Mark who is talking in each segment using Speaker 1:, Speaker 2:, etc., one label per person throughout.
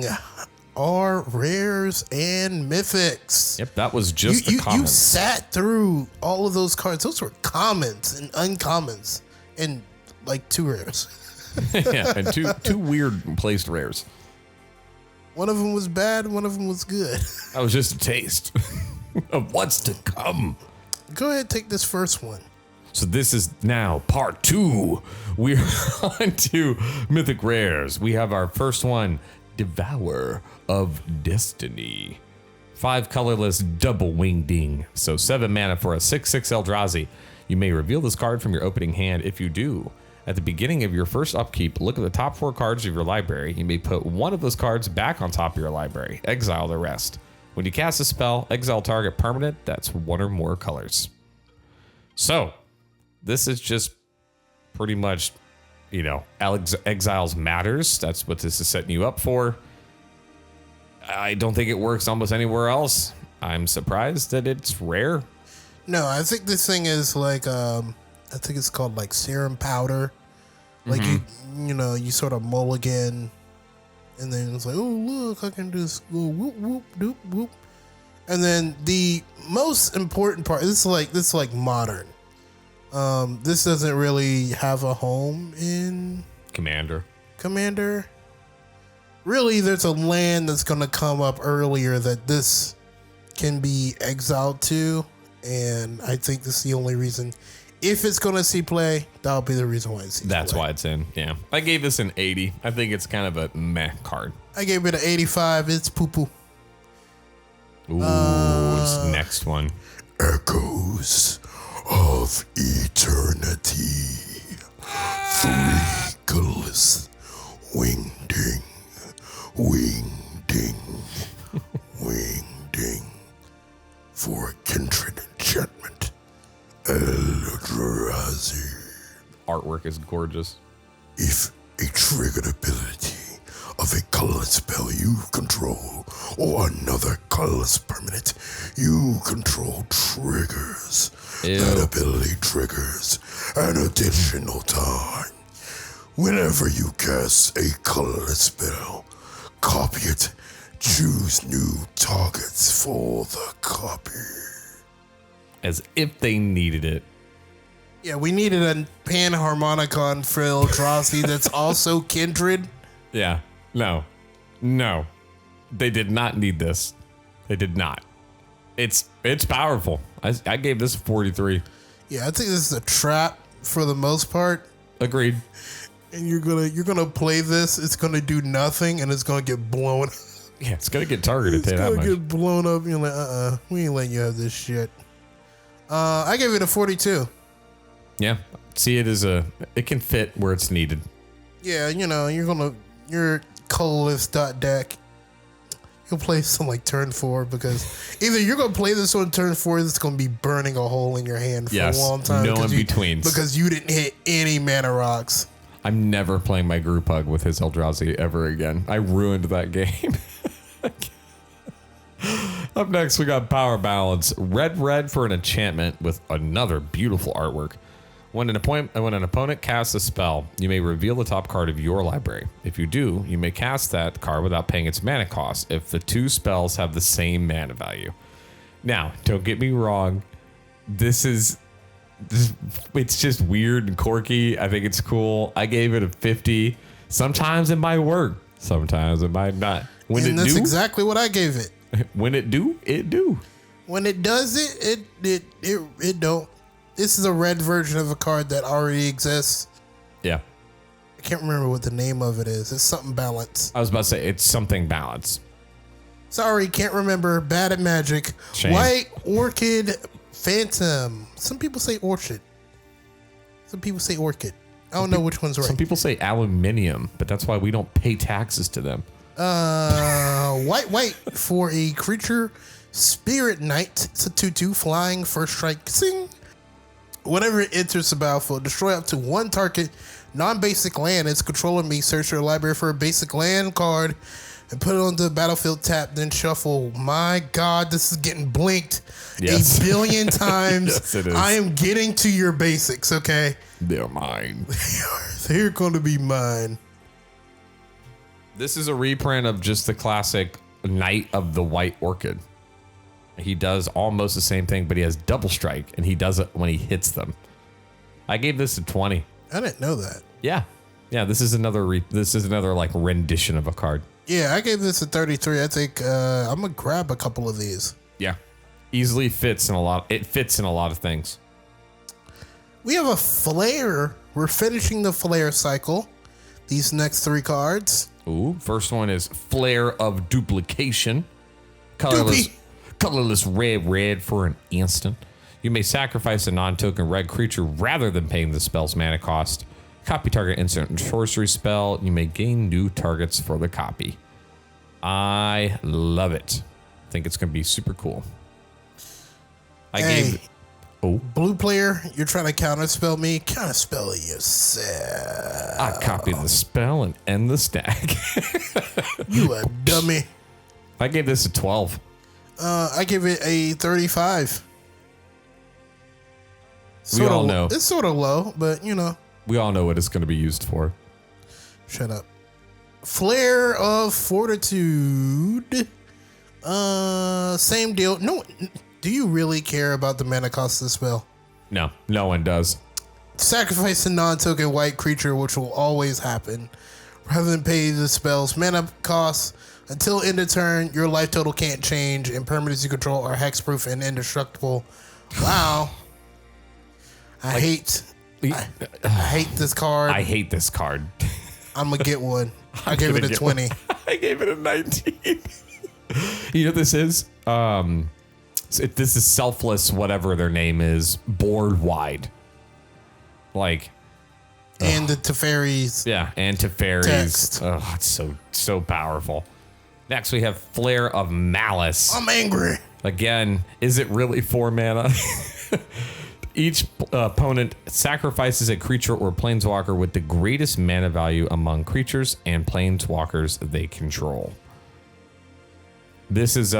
Speaker 1: remaining are rares and mythics.
Speaker 2: Yep, that was just the commons.
Speaker 1: You sat through all of those cards. Those were commons and uncommons and like 2 rares.
Speaker 2: Yeah, and two weird placed rares.
Speaker 1: One of them was bad, one of them was good.
Speaker 2: That was just a taste of what's to come.
Speaker 1: Go ahead, take this first one.
Speaker 2: So this is now part 2. We're on to Mythic Rares. We have our first one, Devour of Destiny. 5 colorless double wingding. So 7 mana for a 6/6 Eldrazi. You may reveal this card from your opening hand. If you do, at the beginning of your first upkeep, look at the top 4 cards of your library. You may put one of those cards back on top of your library. Exile the rest. When you cast a spell, exile target permanent that's 1 or more colors. So, this is just pretty much, exiles matters. That's what this is setting you up for. I don't think it works almost anywhere else. I'm surprised that it's rare.
Speaker 1: No, I think this thing is like, I think it's called like serum powder. Like you sort of mulligan, and then it's like, oh look, I can just go whoop whoop doop whoop. And then the most important part, this is like modern. This doesn't really have a home in Commander. Really, there's a land that's going to come up earlier that this can be exiled to, and I think this is the only reason. If it's going to see play, that'll be the reason why it's.
Speaker 2: That's why it's in. Yeah, I gave this an 80. I think it's kind of a meh card.
Speaker 1: I gave it an 85. It's poo poo.
Speaker 2: Ooh, it's next one.
Speaker 3: Echoes of Eternity. 3 colorless wingding. Wingding. For a kindred enchantment. Eldrazi.
Speaker 2: Artwork is gorgeous.
Speaker 3: If a triggered ability of a colorless spell you control or another colorless permanent you control triggers, that ability triggers an additional time. Whenever you cast a colorless spell, copy it. Choose new targets for the copy.
Speaker 2: As if they needed it.
Speaker 1: Yeah, we needed a Panharmonicon for Eldrazi that's also kindred.
Speaker 2: Yeah. No. They did not need this. They did not. It's powerful. I gave this 43.
Speaker 1: Yeah, I think this is a trap for the most part.
Speaker 2: Agreed.
Speaker 1: And you're gonna play this. It's gonna do nothing, and it's gonna get blown.
Speaker 2: Yeah, it's gonna get targeted.
Speaker 1: It's gonna get blown up. You're like, we ain't letting you have this shit. I gave it a 42.
Speaker 2: Yeah, see it as it can fit where it's needed.
Speaker 1: Yeah, your colorless deck. You'll play some like turn 4 because either you're gonna play this on turn 4, that's gonna be burning a hole in your hand for a long time.
Speaker 2: No in betweens.
Speaker 1: Because you didn't hit any mana rocks.
Speaker 2: I'm never playing my group hug with his Eldrazi ever again. I ruined that game. Up next, we got Power Balance. Red for an enchantment with another beautiful artwork. When an opponent casts a spell, you may reveal the top card of your library. If you do, you may cast that card without paying its mana cost if the 2 spells have the same mana value. Now, don't get me wrong. It's just weird and quirky. I think it's cool. I gave it a 50. Sometimes it might work. Sometimes it might not.
Speaker 1: That's exactly what I gave it.
Speaker 2: When it do, it do.
Speaker 1: When it does it don't. This is a red version of a card that already exists.
Speaker 2: Yeah.
Speaker 1: I can't remember what the name of it is. It's something balance.
Speaker 2: I was about to say it's something balance.
Speaker 1: Sorry, can't remember. Bad at Magic.
Speaker 2: Shame.
Speaker 1: White Orchid Phantom. Some people say Orchid. Some people say Orchid. I don't know which one's right.
Speaker 2: Some people say aluminium, but that's why we don't pay taxes to them.
Speaker 1: White for a creature. Spirit Knight. It's a 2/2 flying. First strike. Sing. Whenever it enters the battlefield, destroy up to 1 target non-basic land. Its controller may search your library for a basic land card and put it on the battlefield tap, then shuffle. My God, this is getting blinked a billion times.
Speaker 2: Yes, it is.
Speaker 1: I am getting to your basics, okay?
Speaker 2: They're mine.
Speaker 1: They're going to be mine.
Speaker 2: This is a reprint of just the classic Knight of the White Orchid. He does almost the same thing, but he has double strike, and he does it when he hits them. I gave this a 20.
Speaker 1: I didn't know that.
Speaker 2: Yeah. Yeah, this is another like rendition of a card.
Speaker 1: Yeah, I gave this a 33. I think I'm going to grab a couple of these.
Speaker 2: Yeah. Easily fits in a lot. It fits in a lot of things.
Speaker 1: We have a flare. We're finishing the flare cycle. These next 3 cards.
Speaker 2: Ooh, first one is Flare of Duplication. Colorless red for an instant. You may sacrifice a non-token red creature rather than paying the spell's mana cost. Copy target instant and sorcery spell. You may gain new targets for the copy. I love it. I think it's going to be super cool.
Speaker 1: Blue player, you're trying to counterspell me. Counterspell it yourself.
Speaker 2: I copy the spell and end the stack.
Speaker 1: You a dummy.
Speaker 2: I gave this a 12.
Speaker 1: I give it a 35.
Speaker 2: We all know.
Speaker 1: It's sort of low, but you know.
Speaker 2: We all know what it's going to be used for.
Speaker 1: Shut up. Flare of Fortitude. Same deal. No, do you really care about the mana cost of the spell?
Speaker 2: No, no one does.
Speaker 1: Sacrifice a non-token white creature, which will always happen. Rather than pay the spell's mana cost, until end of turn, your life total can't change, and permanents you control are hexproof and indestructible. Wow. I hate this card.
Speaker 2: I hate this card.
Speaker 1: I'm going to get one. I gave it a 20.
Speaker 2: I gave it a 19. You know what this is? This is Selfless, whatever their name is, board wide. Like.
Speaker 1: And the Teferi's.
Speaker 2: Yeah, and Teferi's.
Speaker 1: Text.
Speaker 2: Oh, it's so powerful. Next, we have Flare of Malice.
Speaker 1: I'm angry.
Speaker 2: Again, is it really 4 mana? Each opponent sacrifices a creature or planeswalker with the greatest mana value among creatures and planeswalkers they control. This is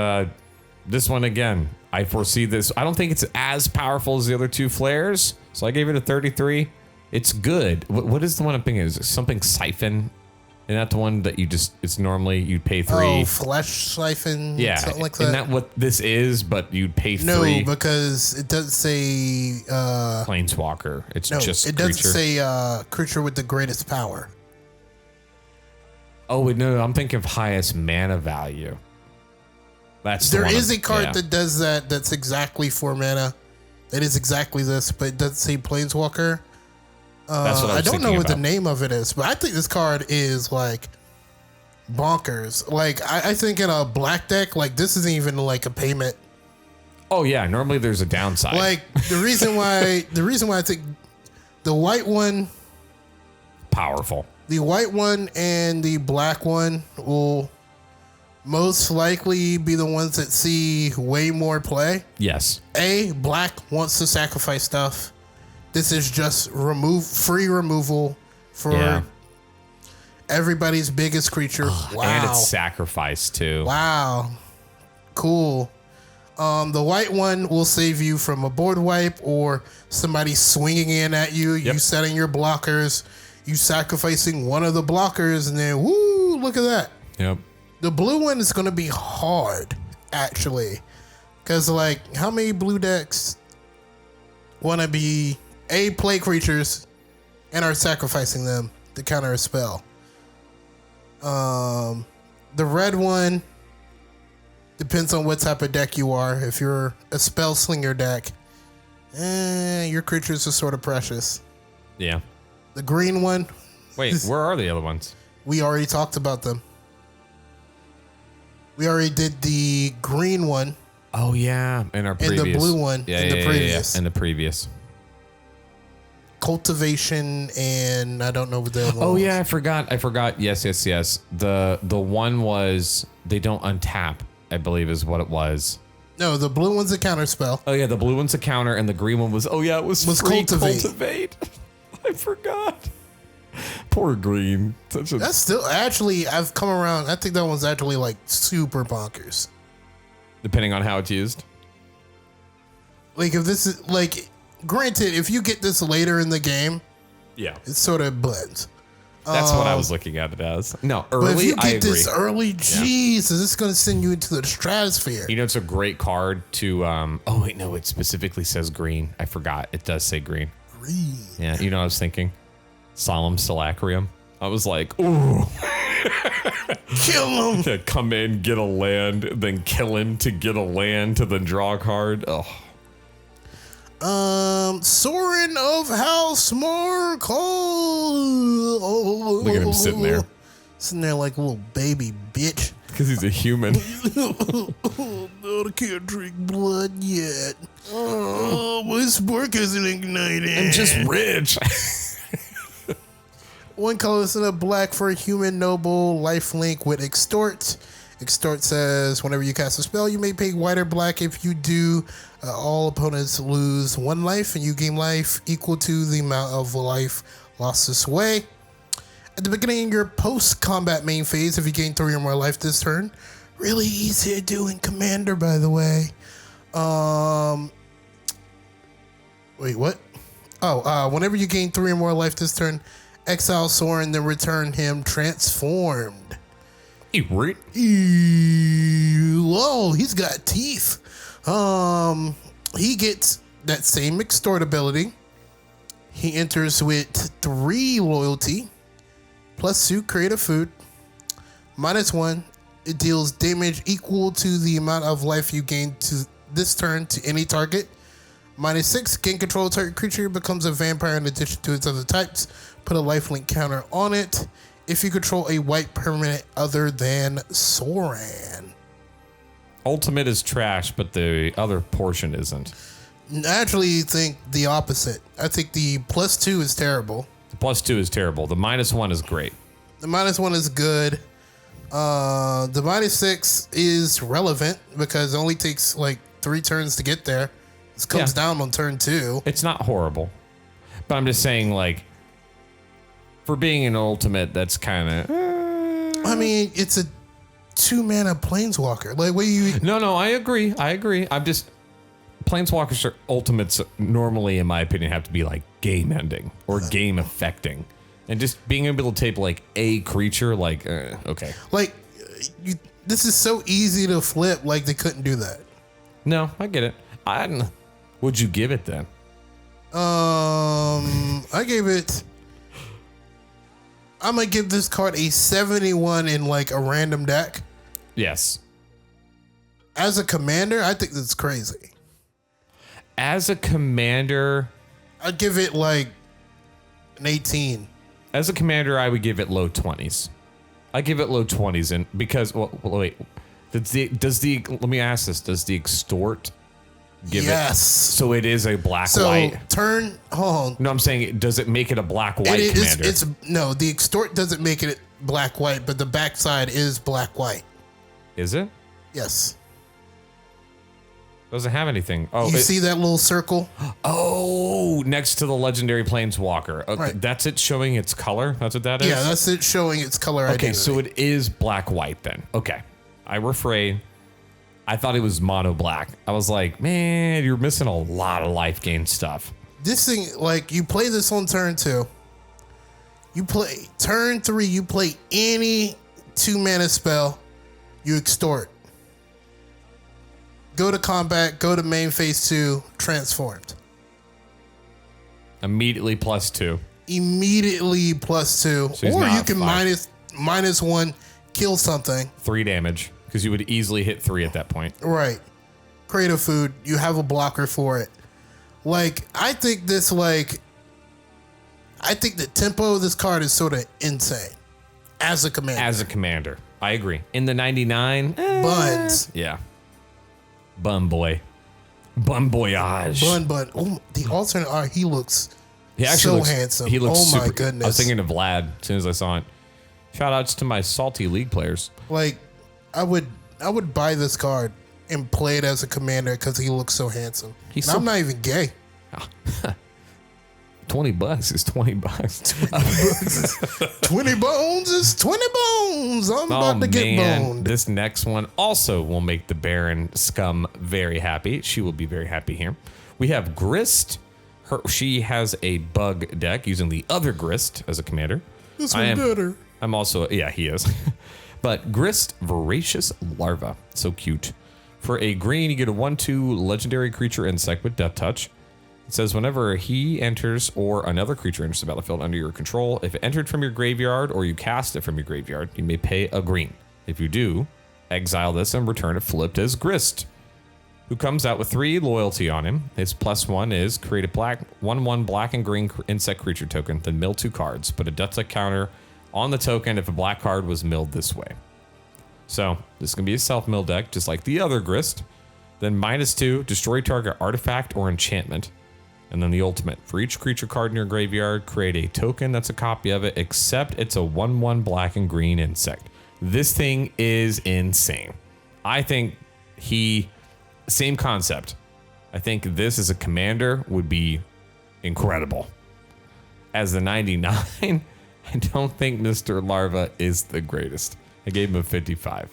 Speaker 2: this one again. I foresee this. I don't think it's as powerful as the other 2 flares, so I gave it a 33. It's good. What is the one I'm thinking? Is it something Siphon? Isn't that the one that it's normally you'd pay 3?
Speaker 1: Oh, Flesh Siphon?
Speaker 2: Yeah.
Speaker 1: Something like that.
Speaker 2: Isn't that what this is, but you'd pay 3?
Speaker 1: No, because it doesn't say...
Speaker 2: Planeswalker. It's just
Speaker 1: it
Speaker 2: creature.
Speaker 1: doesn't say creature with the greatest power.
Speaker 2: Oh, no, I'm thinking of highest mana value.
Speaker 1: There is a card that does that. That's exactly 4 mana. It is exactly this, but it doesn't say Planeswalker.
Speaker 2: That's what I
Speaker 1: don't know what
Speaker 2: about.
Speaker 1: the name of it is, but I think this card is like bonkers. Like I think in a black deck, like this isn't even like a payment.
Speaker 2: Oh yeah, normally there's a downside.
Speaker 1: Like the reason why I think the white one,
Speaker 2: powerful.
Speaker 1: The white one and the black one will most likely be the ones that see way more play.
Speaker 2: Yes.
Speaker 1: Black wants to sacrifice stuff. This is just free removal for everybody's biggest creature. Wow.
Speaker 2: And it's sacrifice too.
Speaker 1: Wow. Cool. The white one will save you from a board wipe or somebody swinging in at you. You setting your blockers, you sacrificing one of the blockers, and then woo, look at that.
Speaker 2: Yep.
Speaker 1: The blue one is going to be hard, actually. Because, like, how many blue decks want to be play creatures and are sacrificing them to counter a spell? The red one depends on what type of deck you are. If you're a spell slinger deck, your creatures are sort of precious.
Speaker 2: Yeah.
Speaker 1: The green one.
Speaker 2: Wait, where are the other ones?
Speaker 1: We already talked about them. We already did the green one.
Speaker 2: Oh yeah, in our previous.
Speaker 1: And the blue one in the previous.
Speaker 2: In the previous.
Speaker 1: Cultivation and I don't know what the other one
Speaker 2: Oh
Speaker 1: was.
Speaker 2: yeah, I forgot. Yes. The one was they don't untap, I believe is what it was.
Speaker 1: No, the blue one's a counter spell.
Speaker 2: Oh yeah, the blue one's a counter and the green one was it was free cultivate. I forgot. Poor green.
Speaker 1: That's still actually I've come around. I think that one's actually like super bonkers.
Speaker 2: Depending on how it's used.
Speaker 1: Like if this is like granted, if you get this later in the game,
Speaker 2: yeah,
Speaker 1: it sort of blends.
Speaker 2: That's what I was looking at it as. No,
Speaker 1: But if
Speaker 2: early,
Speaker 1: you
Speaker 2: I
Speaker 1: get
Speaker 2: agree.
Speaker 1: this early, Jesus, it's going to send you into the stratosphere.
Speaker 2: You know, it's a great card to, oh wait, no, it specifically says green. I forgot. It does say green.
Speaker 1: Green.
Speaker 2: Yeah, you know what I was thinking? Solemn Salacrium. I was like, ooh.
Speaker 1: Kill him.
Speaker 2: To come in, get a land, then kill him to get a land to then draw a card. Oh.
Speaker 1: Sorin of House Markle.
Speaker 2: Look at him sitting there.
Speaker 1: Sitting there like a little baby bitch.
Speaker 2: Because he's a human.
Speaker 1: No, I can't drink blood yet. Oh, my spark isn't ignited.
Speaker 2: I'm just rich.
Speaker 1: One color instead of black for a human noble lifelink with extort. Extort says whenever you cast a spell, you may pay white or black. If you do, all opponents lose 1 life, and you gain life equal to the amount of life lost this way. At the beginning of your post-combat main phase, if you gain 3 or more life this turn, really easy to do in Commander, by the way. Wait, what? Whenever you gain 3 or more life this turn, exile Sorin, then return him transformed.
Speaker 2: Right.
Speaker 1: Whoa, he's got teeth. He gets that same extort ability. He enters with 3 loyalty, +2 creative food, -1. It deals damage equal to the amount of life you gain to this turn to any target. -6, gain control of target creature, becomes a vampire in addition to its other types. Put a lifelink counter on it. If you control a white permanent other than Sorin.
Speaker 2: Ultimate is trash, but the other portion isn't.
Speaker 1: I actually think the opposite. I think the +2 is terrible.
Speaker 2: The +2 is terrible. The -1 is great.
Speaker 1: The -1 is good. The -6 is relevant because it only takes like 3 turns to get there. This comes down on turn 2.
Speaker 2: It's not horrible, but I'm just saying, like, for being an ultimate, that's kind of.
Speaker 1: I mean, it's a 2-mana planeswalker. Like, what you?
Speaker 2: No, I agree. I'm just. Planeswalkers are ultimates normally, in my opinion, have to be like game ending or game affecting, and just being able to tape like a creature, like okay.
Speaker 1: Like, this is so easy to flip. Like, they couldn't do that.
Speaker 2: No, I get it. Would you give it then?
Speaker 1: I gave it. I'm gonna give this card a 71 in like a random deck.
Speaker 2: Yes.
Speaker 1: As a commander, I think that's crazy.
Speaker 2: As a commander,
Speaker 1: I'd give it like an 18.
Speaker 2: As a commander, I would give it low 20s. I give it low 20s, and because wait, does the let me ask this: does the extort give
Speaker 1: yes.
Speaker 2: it? So it is a black
Speaker 1: So
Speaker 2: white.
Speaker 1: turn. Hold on.
Speaker 2: No, I'm saying, does it make it a black white commander?
Speaker 1: It's no. The extort doesn't make it black white, but the backside is black white.
Speaker 2: Is it?
Speaker 1: Yes.
Speaker 2: Doesn't have anything. Oh,
Speaker 1: you see that little circle?
Speaker 2: Oh, next to the legendary planeswalker. Okay,
Speaker 1: Right.
Speaker 2: that's it showing its color. That's what that is.
Speaker 1: Yeah, that's it showing its color
Speaker 2: Okay,
Speaker 1: identity.
Speaker 2: so it is black white then. Okay, I refrain. I thought it was mono black. I was like, man, you're missing a lot of life gain stuff.
Speaker 1: This thing, like, you play this on turn 2. You play turn 3. You play any 2-mana spell. You extort. Go to combat. Go to main phase 2. Transformed.
Speaker 2: Immediately +2.
Speaker 1: Immediately +2,
Speaker 2: So he's
Speaker 1: or
Speaker 2: not
Speaker 1: you can
Speaker 2: five.
Speaker 1: -1, kill something.
Speaker 2: 3 damage because you would easily hit 3 at that point.
Speaker 1: Right. Creative food. You have a blocker for it. Like, I think this, like, I think the tempo of this card is sort of insane. As a commander.
Speaker 2: As a commander, I agree. In the 99,
Speaker 1: Buns.
Speaker 2: yeah. Bun boy. Bun boyage.
Speaker 1: Bun. Oh, the alternate art, he looks
Speaker 2: He actually
Speaker 1: so
Speaker 2: looks,
Speaker 1: handsome.
Speaker 2: He looks
Speaker 1: Oh my
Speaker 2: super,
Speaker 1: goodness.
Speaker 2: I was thinking of Vlad as soon as I saw it. Shout outs to my salty league players.
Speaker 1: Like, I would buy this card and play it as a commander because he looks so handsome.
Speaker 2: He's
Speaker 1: And
Speaker 2: so-
Speaker 1: I'm not even gay.
Speaker 2: $20 is $20.
Speaker 1: 20 bones is 20 bones. I'm about to get boned.
Speaker 2: This next one also will make the Baron scum very happy. She will be very happy here. We have Grist. She has a bug deck using the other Grist as a commander.
Speaker 1: This one's better.
Speaker 2: I'm also, yeah, he is. But Grist Voracious Larva. So cute. For a green, you get a 1/2 legendary creature insect with Death Touch. It says whenever he enters or another creature enters the battlefield under your control, if it entered from your graveyard or you cast it from your graveyard, you may pay a green. If you do, exile this and return it flipped as Grist, who comes out with 3 loyalty on him. His +1 is create a 1/1 black and green insect creature token, then mill 2 cards. Put a Death Touch counter on the token if a black card was milled this way. So this is going to be a self-mill deck, just like the other Grist. Then -2, destroy target artifact or enchantment. And then the ultimate. For each creature card in your graveyard, create a token that's a copy of it, except it's a 1/1 black and green insect. This thing is insane. I think same concept. I think this as a commander would be incredible. As the 99, I don't think Mr. Larva is the greatest. I gave him a 55.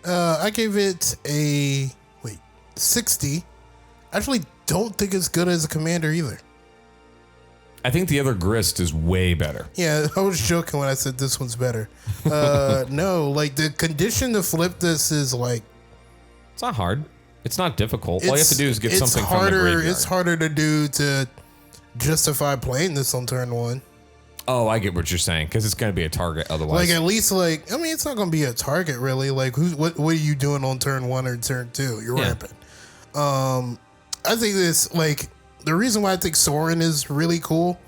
Speaker 1: I gave it a 60. Actually, don't think it's good as a commander either.
Speaker 2: I think the other Grist is way better.
Speaker 1: Yeah, I was joking when I said this one's better. No, like the condition to flip this is like,
Speaker 2: it's not hard. It's not difficult. All you have to do is get something from the graveyard.
Speaker 1: It's harder to do to justify playing this on turn 1.
Speaker 2: Oh, I get what you're saying, because it's going to be a target otherwise.
Speaker 1: Like, at least, like, I mean, it's not going to be a target, really. Like, what are you doing on turn 1 or turn 2? You're ramping. I think this, like, the reason why I think Soren is really cool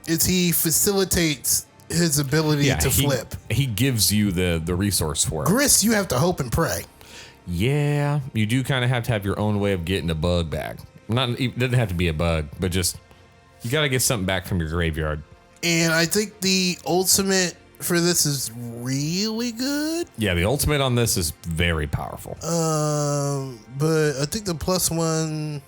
Speaker 1: is he facilitates his ability to flip. He
Speaker 2: gives you the resource for it.
Speaker 1: Grist, you have to hope and pray.
Speaker 2: Yeah, you do kind of have to have your own way of getting a bug back. It doesn't have to be a bug, but just you got to get something back from your graveyard.
Speaker 1: And I think the ultimate for this is really good.
Speaker 2: Yeah, the ultimate on this is very powerful.
Speaker 1: But I think the +1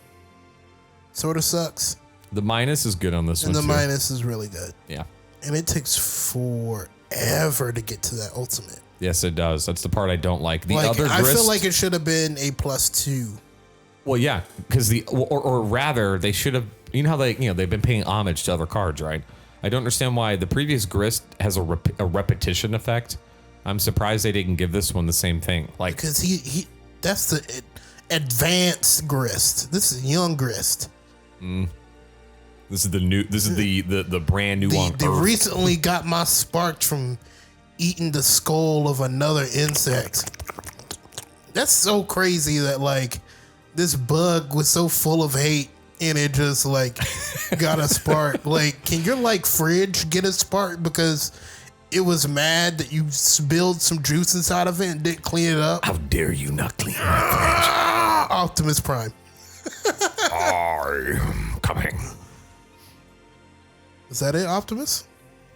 Speaker 1: sort of sucks.
Speaker 2: The minus is good on this one,
Speaker 1: and the
Speaker 2: too.
Speaker 1: minus is really good.
Speaker 2: Yeah.
Speaker 1: And it takes forever to get to that ultimate.
Speaker 2: Yes, it does. That's the part I don't like. The other Grist,
Speaker 1: I feel like it should have been a +2.
Speaker 2: Well, yeah, because or rather, they should have. You know how they've been paying homage to other cards, right? I don't understand why the previous Grist has a repetition effect. I'm surprised they didn't give this one the same thing. Like,
Speaker 1: because he that's the advanced Grist. This is young Grist.
Speaker 2: This is the new. This is the brand new one.
Speaker 1: They recently got my spark from eating the skull of another insect. That's so crazy that like this bug was so full of hate and it just like got a spark. Like, can your like fridge get a spark because it was mad that you spilled some juice inside of it and didn't clean it up?
Speaker 2: How dare you not clean my fridge?
Speaker 1: Optimus Prime.
Speaker 3: I am coming.
Speaker 1: Is that it, Optimus?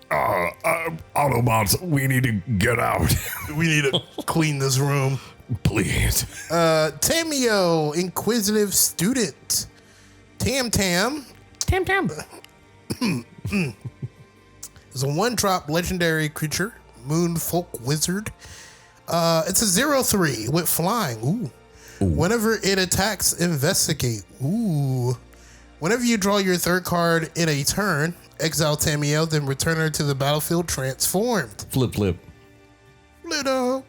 Speaker 3: Autobots, we need to get out.
Speaker 1: We need to clean this room.
Speaker 3: Please.
Speaker 1: Tamio, Inquisitive Student. Tam. It's a 1-drop legendary creature, Moon Folk Wizard. It's a 0/3 with flying. Ooh. Whenever it attacks, investigate. Ooh. Whenever you draw your 3rd card in a turn, exile Tamio, then return her to the battlefield transformed.
Speaker 2: Flip.
Speaker 1: Little.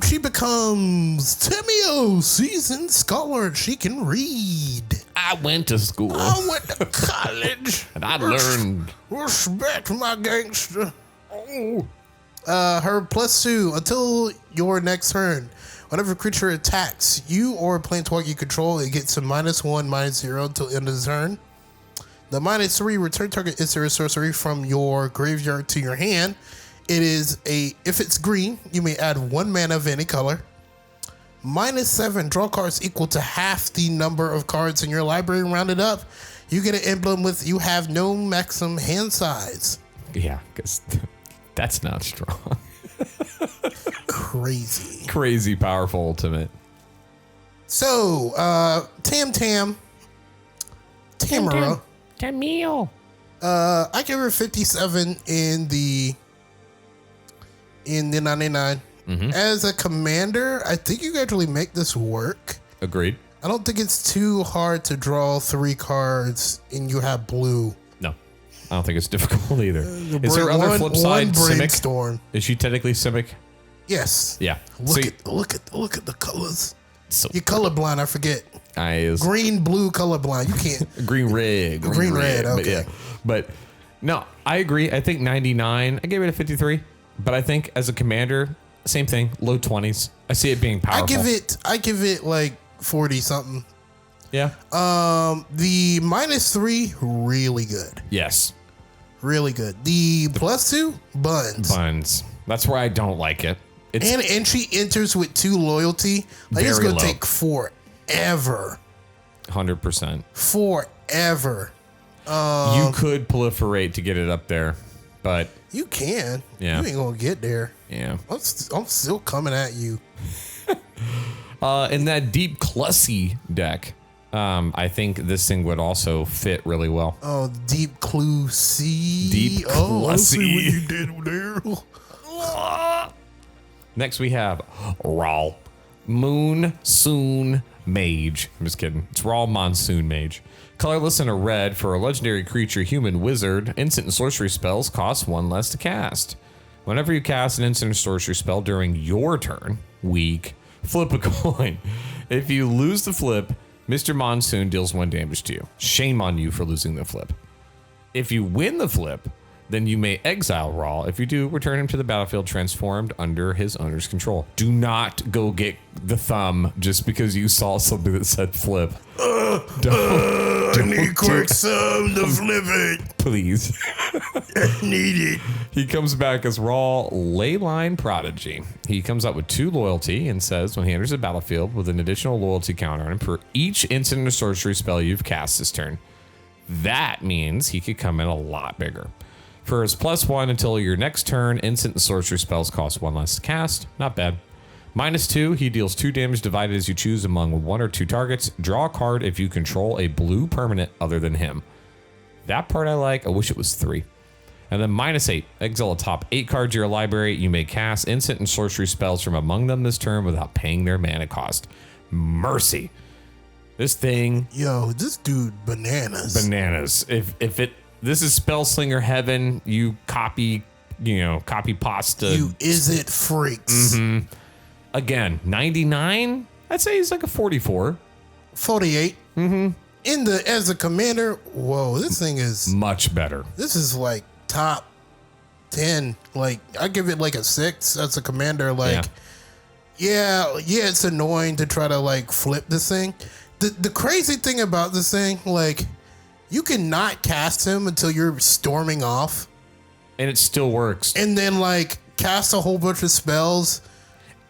Speaker 1: She becomes Tamio, seasoned scholar. She can read.
Speaker 2: I went to school.
Speaker 1: I went to college.
Speaker 2: And I learned.
Speaker 1: Respect my gangster. Oh. Her +2 until your next turn. Whenever a creature attacks you or a planeswalker you control, it gets a -1, -0 until end of the turn. The -3 return target instant or sorcery from your graveyard to your hand. It is if it's green, you may add 1 mana of any color. -7, draw cards equal to half the number of cards in your library rounded up. You get an emblem with you have no maximum hand size.
Speaker 2: Yeah, because that's not strong. Crazy powerful ultimate.
Speaker 1: So, Tamara.
Speaker 2: Tamil.
Speaker 1: I give her 57 in the 99. As a commander, I think you can actually make this work.
Speaker 2: Agreed.
Speaker 1: I don't think it's too hard to draw 3 cards and you have blue.
Speaker 2: No, I don't think it's difficult either. Is there other flip side? Simic?
Speaker 1: Brainstorm.
Speaker 2: Is she technically Simic?
Speaker 1: Yes.
Speaker 2: Yeah.
Speaker 1: Look at the colors.
Speaker 2: So
Speaker 1: You're colorblind. I forget. Green, blue, colorblind. You can't.
Speaker 2: Green, red.
Speaker 1: Green, red. Okay.
Speaker 2: But no, I agree. I think 99. I gave it a 53. But I think as a commander, same thing. Low 20s. I see it being powerful.
Speaker 1: I give it like 40 something.
Speaker 2: Yeah.
Speaker 1: The -3, really good.
Speaker 2: Yes.
Speaker 1: Really good. The +2, buns.
Speaker 2: That's where I don't like it.
Speaker 1: And she enters with 2 loyalty. Like it's gonna
Speaker 2: low.
Speaker 1: take forever.
Speaker 2: 100%.
Speaker 1: Forever.
Speaker 2: You could proliferate to get it up there, but
Speaker 1: you can.
Speaker 2: Yeah.
Speaker 1: You ain't gonna get there.
Speaker 2: Yeah.
Speaker 1: I'm still coming at you.
Speaker 2: In that deep Clussy deck, I think this thing would also fit really well.
Speaker 1: Oh, deep clue C.
Speaker 2: Deep
Speaker 1: Oh, I see
Speaker 2: Clussy.
Speaker 1: what you did there.
Speaker 2: Next we have Raw Monsoon Mage. I'm just kidding. It's Raw Monsoon Mage. Colorless and a red for a legendary creature, human wizard. Instant and sorcery spells cost 1 less to cast. Whenever you cast an instant or sorcery spell during your turn, flip a coin. If you lose the flip, Mr. Monsoon deals 1 damage to you. Shame on you for losing the flip. If you win the flip, then you may exile Raw. If you do, return him to the battlefield transformed under his owner's control. Do not go get the thumb just because you saw something that said flip.
Speaker 3: I need quick some to flip it.
Speaker 2: Please.
Speaker 3: I need it.
Speaker 2: He comes back as Raw Leyline Prodigy. He comes up with 2 loyalty and says when he enters the battlefield with an additional loyalty counter on him for each instant or sorcery spell you've cast this turn. That means he could come in a lot bigger. For his +1 until your next turn, instant and sorcery spells cost 1 less to cast. Not bad. -2, he deals 2 damage divided as you choose among 1 or 2 targets. Draw a card if you control a blue permanent other than him. That part I like. I wish it was 3. And then -8, exile a top 8 cards of your library. You may cast instant and sorcery spells from among them this turn without paying their mana cost. Mercy. This thing.
Speaker 1: Yo, this dude bananas.
Speaker 2: This is Spellslinger heaven. You copy pasta.
Speaker 1: You is it freaks.
Speaker 2: Mm-hmm. Again, 99. I'd say he's like a 44.
Speaker 1: 48. Mm-hmm. As a commander, whoa, this thing is
Speaker 2: much better.
Speaker 1: This is like top 10. Like I give it like a 6 as a commander. Like, yeah, it's annoying to try to like flip this thing. The crazy thing about this thing, like. You cannot cast him until you're storming off.
Speaker 2: And it still works.
Speaker 1: And then like cast a whole bunch of spells.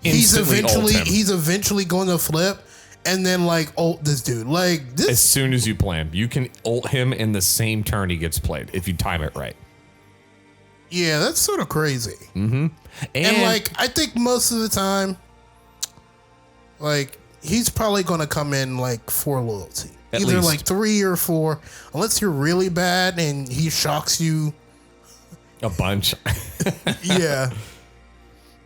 Speaker 2: Instantly
Speaker 1: He's eventually going to flip and then like ult this dude. Like this.
Speaker 2: As soon as you plan. You can ult him in the same turn he gets played if you time it right.
Speaker 1: Yeah, that's sort of crazy.
Speaker 2: Mm-hmm.
Speaker 1: And like I think most of the time, like he's probably gonna come in like 4 loyalty. Either like 3 or 4, unless you're really bad and he shocks you
Speaker 2: a bunch.
Speaker 1: Yeah.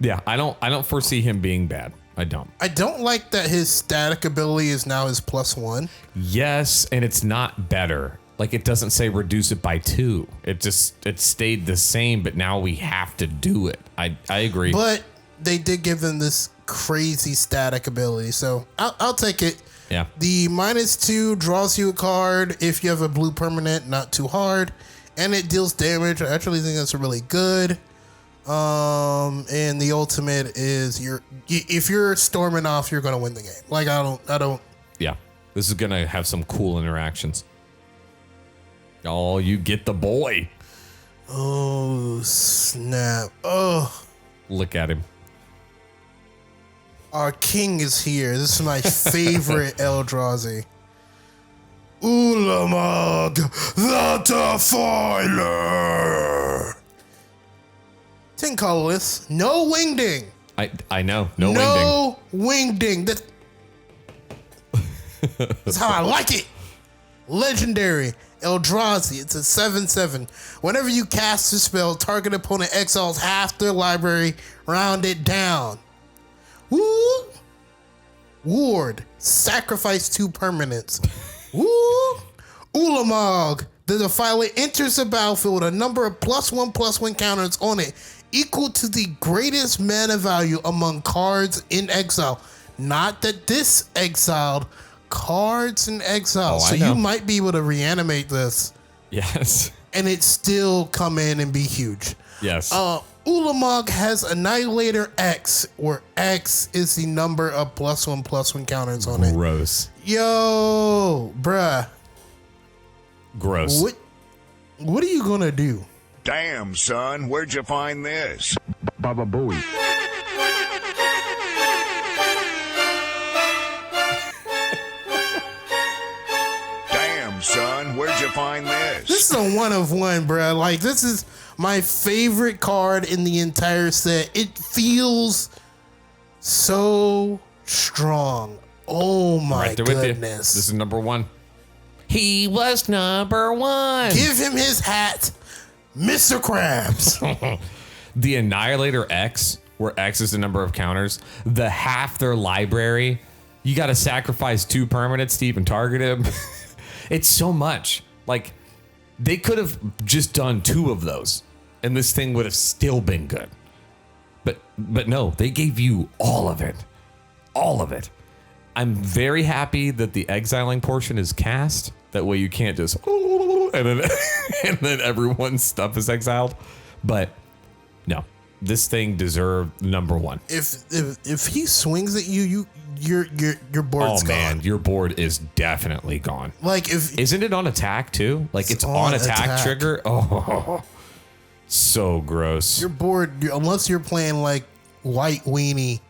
Speaker 2: Yeah, I don't foresee him being bad. I don't
Speaker 1: like that his static ability is now his +1.
Speaker 2: Yes, and it's not better. Like it doesn't say reduce it by 2. It stayed the same, but now we have to do it. I agree.
Speaker 1: But they did give him this crazy static ability, so I'll take it.
Speaker 2: Yeah.
Speaker 1: The -2 draws you a card if you have a blue permanent, not too hard, and it deals damage. I actually think that's really good. And the ultimate is if you're storming off, you're gonna win the game. Like I don't.
Speaker 2: Yeah, this is gonna have some cool interactions. Oh, you get the boy.
Speaker 1: Oh snap! Oh,
Speaker 2: look at him.
Speaker 1: Our king is here. This is my favorite Eldrazi.
Speaker 3: Ulamog the Defiler.
Speaker 1: 10 colorless. No wingding.
Speaker 2: I know. No
Speaker 1: wingding. That's how I like it. Legendary Eldrazi. It's a 7/7. Whenever you cast a spell, target opponent exiles half their library. Round it down. Woo! Ward. Sacrifice 2 permanents. Woo! Ulamog The Defiler enters the battlefield with a number of +1/+1 counters on it equal to the greatest mana value among cards in exile. Not that this exiled, cards in exile.
Speaker 2: Oh,
Speaker 1: so
Speaker 2: I know.
Speaker 1: you might be able to reanimate this
Speaker 2: Yes.
Speaker 1: and it still come in and be huge.
Speaker 2: Yes.
Speaker 1: Ulamog has Annihilator X, where X is the number of +1/+1 counters on it.
Speaker 2: Gross.
Speaker 1: Yo, bruh.
Speaker 2: Gross.
Speaker 1: What are you gonna do?
Speaker 4: Damn, son, where'd you find this?
Speaker 5: Baba Booey.
Speaker 4: Damn, son, where'd you find this?
Speaker 1: This is a 1 of 1, bruh. Like, this is my favorite card in the entire set. It feels so strong. Oh my
Speaker 2: Right there with you.
Speaker 1: goodness.
Speaker 2: This is number 1. He was number 1.
Speaker 1: Give him his hat, Mr. Krabs.
Speaker 2: The Annihilator X, where X is the number of counters, the half their library, you got to sacrifice 2 permanents to even target him. It's so much. Like, they could have just done 2 of those, and this thing would have still been good. But no, they gave you all of it. All of it. I'm very happy that the exiling portion is cast. That way you can't just and then everyone's stuff is exiled. But no, this thing deserved number 1.
Speaker 1: If he swings at you, your board's
Speaker 2: Oh man,
Speaker 1: gone.
Speaker 2: your board is definitely gone.
Speaker 1: Like if
Speaker 2: Isn't it on attack too? Like it's on attack trigger. Oh, so gross.
Speaker 1: your board, unless you're playing like White Weenie,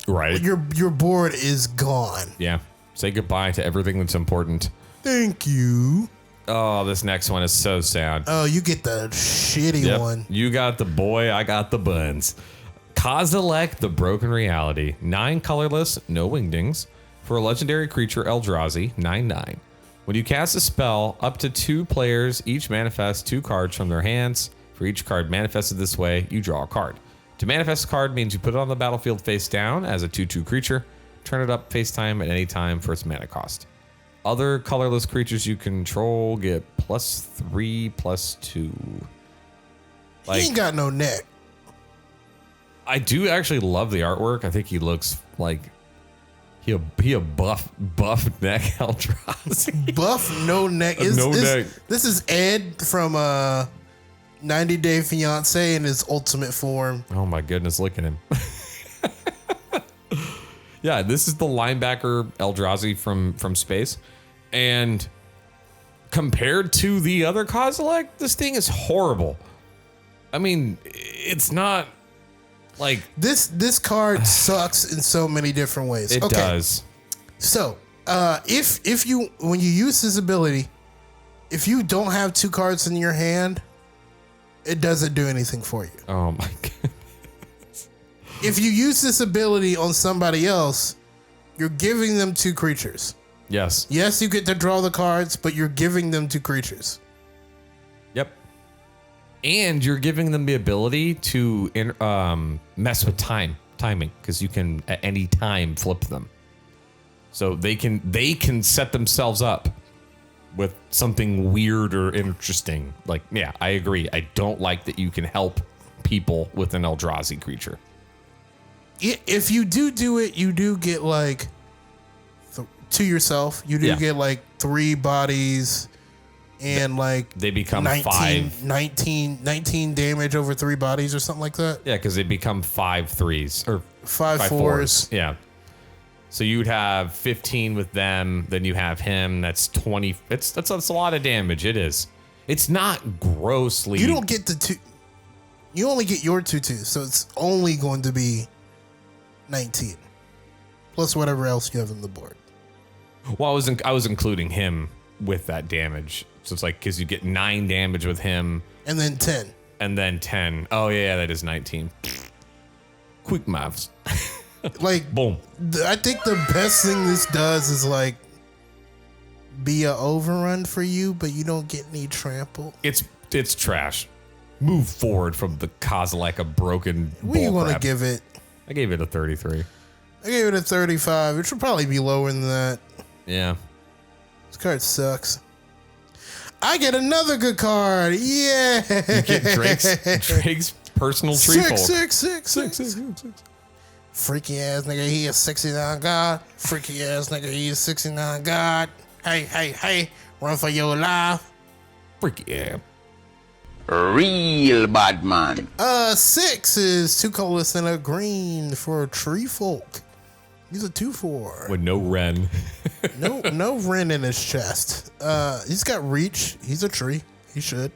Speaker 2: Right.
Speaker 1: your board is gone.
Speaker 2: Yeah. Say goodbye to everything that's important.
Speaker 1: Thank you.
Speaker 2: Oh, this next one is so sad.
Speaker 1: Oh, you get the shitty
Speaker 2: Yep.
Speaker 1: one.
Speaker 2: You got the boy, I got the buns. Kozilek, the Broken Reality. 9 colorless, no wingdings. For a legendary creature, Eldrazi, 9/9. When you cast a spell, up to 2 players each manifest 2 cards from their hands. For each card manifested this way, you draw a card. To manifest a card means you put it on the battlefield face down as a 2/2 creature. Turn it up face time at any time for its mana cost. Other colorless creatures you control get +3/+2.
Speaker 1: He ain't got no neck.
Speaker 2: I do actually love the artwork. I think he looks like he a buff neck Eldrazi.
Speaker 1: Buff, no neck.
Speaker 2: No neck.
Speaker 1: This is Ed from 90 Day Fiance in his ultimate form.
Speaker 2: Oh my goodness, look at him. Yeah, this is the linebacker Eldrazi from space. And compared to the other Kozilek, this thing is horrible. I mean, it's not like
Speaker 1: This card sucks in so many different ways.
Speaker 2: it does.
Speaker 1: So, if you when you use this ability, if you don't have 2 cards in your hand, it doesn't do anything for you.
Speaker 2: Oh my god.
Speaker 1: If you use this ability on somebody else, you're giving them 2 creatures.
Speaker 2: Yes.
Speaker 1: Yes, you get to draw the cards, but you're giving them 2 creatures.
Speaker 2: Yep. And you're giving them the ability to mess with timing, because you can at any time flip them. So they can set themselves up with something weird or interesting. Like, yeah, I agree. I don't like that you can help people with an Eldrazi creature.
Speaker 1: If you do it, you do get like to yourself. You do get like 3 bodies and like
Speaker 2: They become
Speaker 1: 19 damage over 3 bodies or something like that.
Speaker 2: Yeah, because they become 5 3s or
Speaker 1: 5 fours.
Speaker 2: Yeah. So you'd have 15 with them, then you have him. That's 20. That's a lot of damage. It is. It's not grossly.
Speaker 1: You don't get the 2. You only get your 2/2, so it's only going to be 19 plus whatever else you have on the board.
Speaker 2: Well, I was including him with that damage. So it's like because you get 9 damage with him,
Speaker 1: And then 10.
Speaker 2: and then 10. Oh yeah, that is 19. Quick mouths.
Speaker 1: Like,
Speaker 2: Boom.
Speaker 1: I think the best thing this does is like be a overrun for you, but you don't get any trample.
Speaker 2: It's trash. Move forward from the Kozilek, a broken.
Speaker 1: What do you want to
Speaker 2: bullcrap.
Speaker 1: give it?
Speaker 2: I gave it a 33.
Speaker 1: I gave it a 35. It should probably be lower than that.
Speaker 2: Yeah.
Speaker 1: This card sucks. I get another good card. Yeah.
Speaker 2: You get Drake's personal tree folk.
Speaker 1: Six. Freaky ass nigga, he is 69 God. Freaky ass nigga, he is 69 God. Hey. Run for your life.
Speaker 2: Freaky yeah.
Speaker 5: Real bad man.
Speaker 1: 6 is 2 colorless and a green for tree folk. He's a 2/4
Speaker 2: with no Ren.
Speaker 1: no Ren in his chest. He's got reach. He's a tree. He should.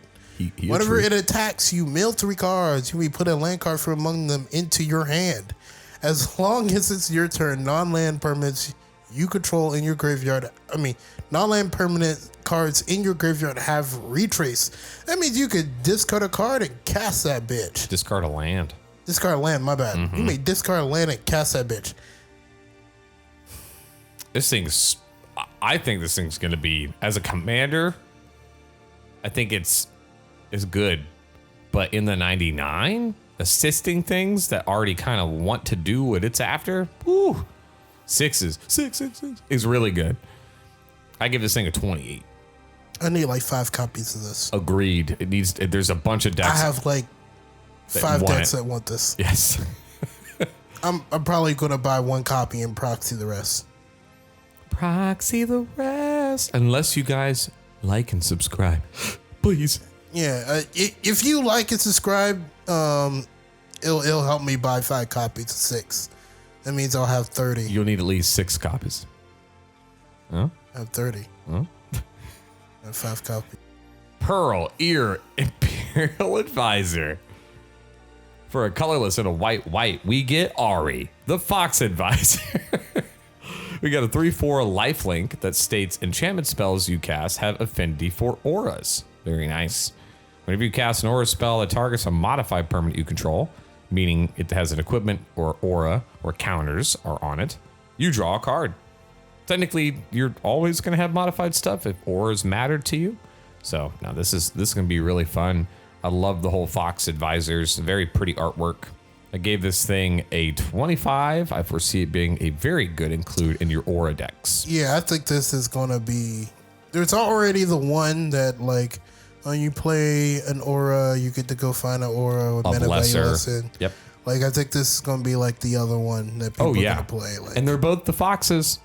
Speaker 1: Whenever it attacks you, mill 3 cards. You may put a land card from among them into your hand. As long as it's your turn, non-land permanents you control in your graveyard. Non-land permanent cards in your graveyard have retrace. That means you could discard a card and cast that bitch.
Speaker 2: Discard a land.
Speaker 1: Discard a land, my bad. Mm-hmm. You may discard a land and cast that bitch.
Speaker 2: I think this thing's going to be, as a commander, I think it's good. But in the 99, assisting things that already kind of want to do what it's after, woo, 6 is really good. I give this thing a 28.
Speaker 1: I need like 5 copies of this.
Speaker 2: Agreed. There's a bunch of decks.
Speaker 1: I have like 5 decks that want this.
Speaker 2: Yes.
Speaker 1: I'm probably going to buy 1 copy and proxy the rest.
Speaker 2: Unless you guys like and subscribe, please.
Speaker 1: Yeah, if you like and subscribe, it'll help me buy 5 copies of 6. That means I'll have 30.
Speaker 2: You'll need at least 6 copies. Huh?
Speaker 1: I have 30.
Speaker 2: Huh?
Speaker 1: I have 5 copies.
Speaker 2: Pearl Ear Imperial Advisor. For a colorless and a white, we get Ari, the Fox Advisor. We got a 3/4 lifelink that states enchantment spells you cast have affinity for auras. Very nice. Whenever you cast an aura spell that targets a modified permanent you control, meaning it has an equipment or aura or counters are on it, you draw a card. Technically, you're always going to have modified stuff if auras matter to you. So now this is going to be really fun. I love the whole Fox Advisors. Very pretty artwork. I gave this thing a 25. I foresee it being a very good include in your aura decks.
Speaker 1: Yeah, I think this is going to be... There's already the one that, like, when you play an aura, you get to go find an aura with mana value lesson.
Speaker 2: Yep.
Speaker 1: Like, I think this is going to be like the other one that people are going to play. Like,
Speaker 2: and they're both the foxes.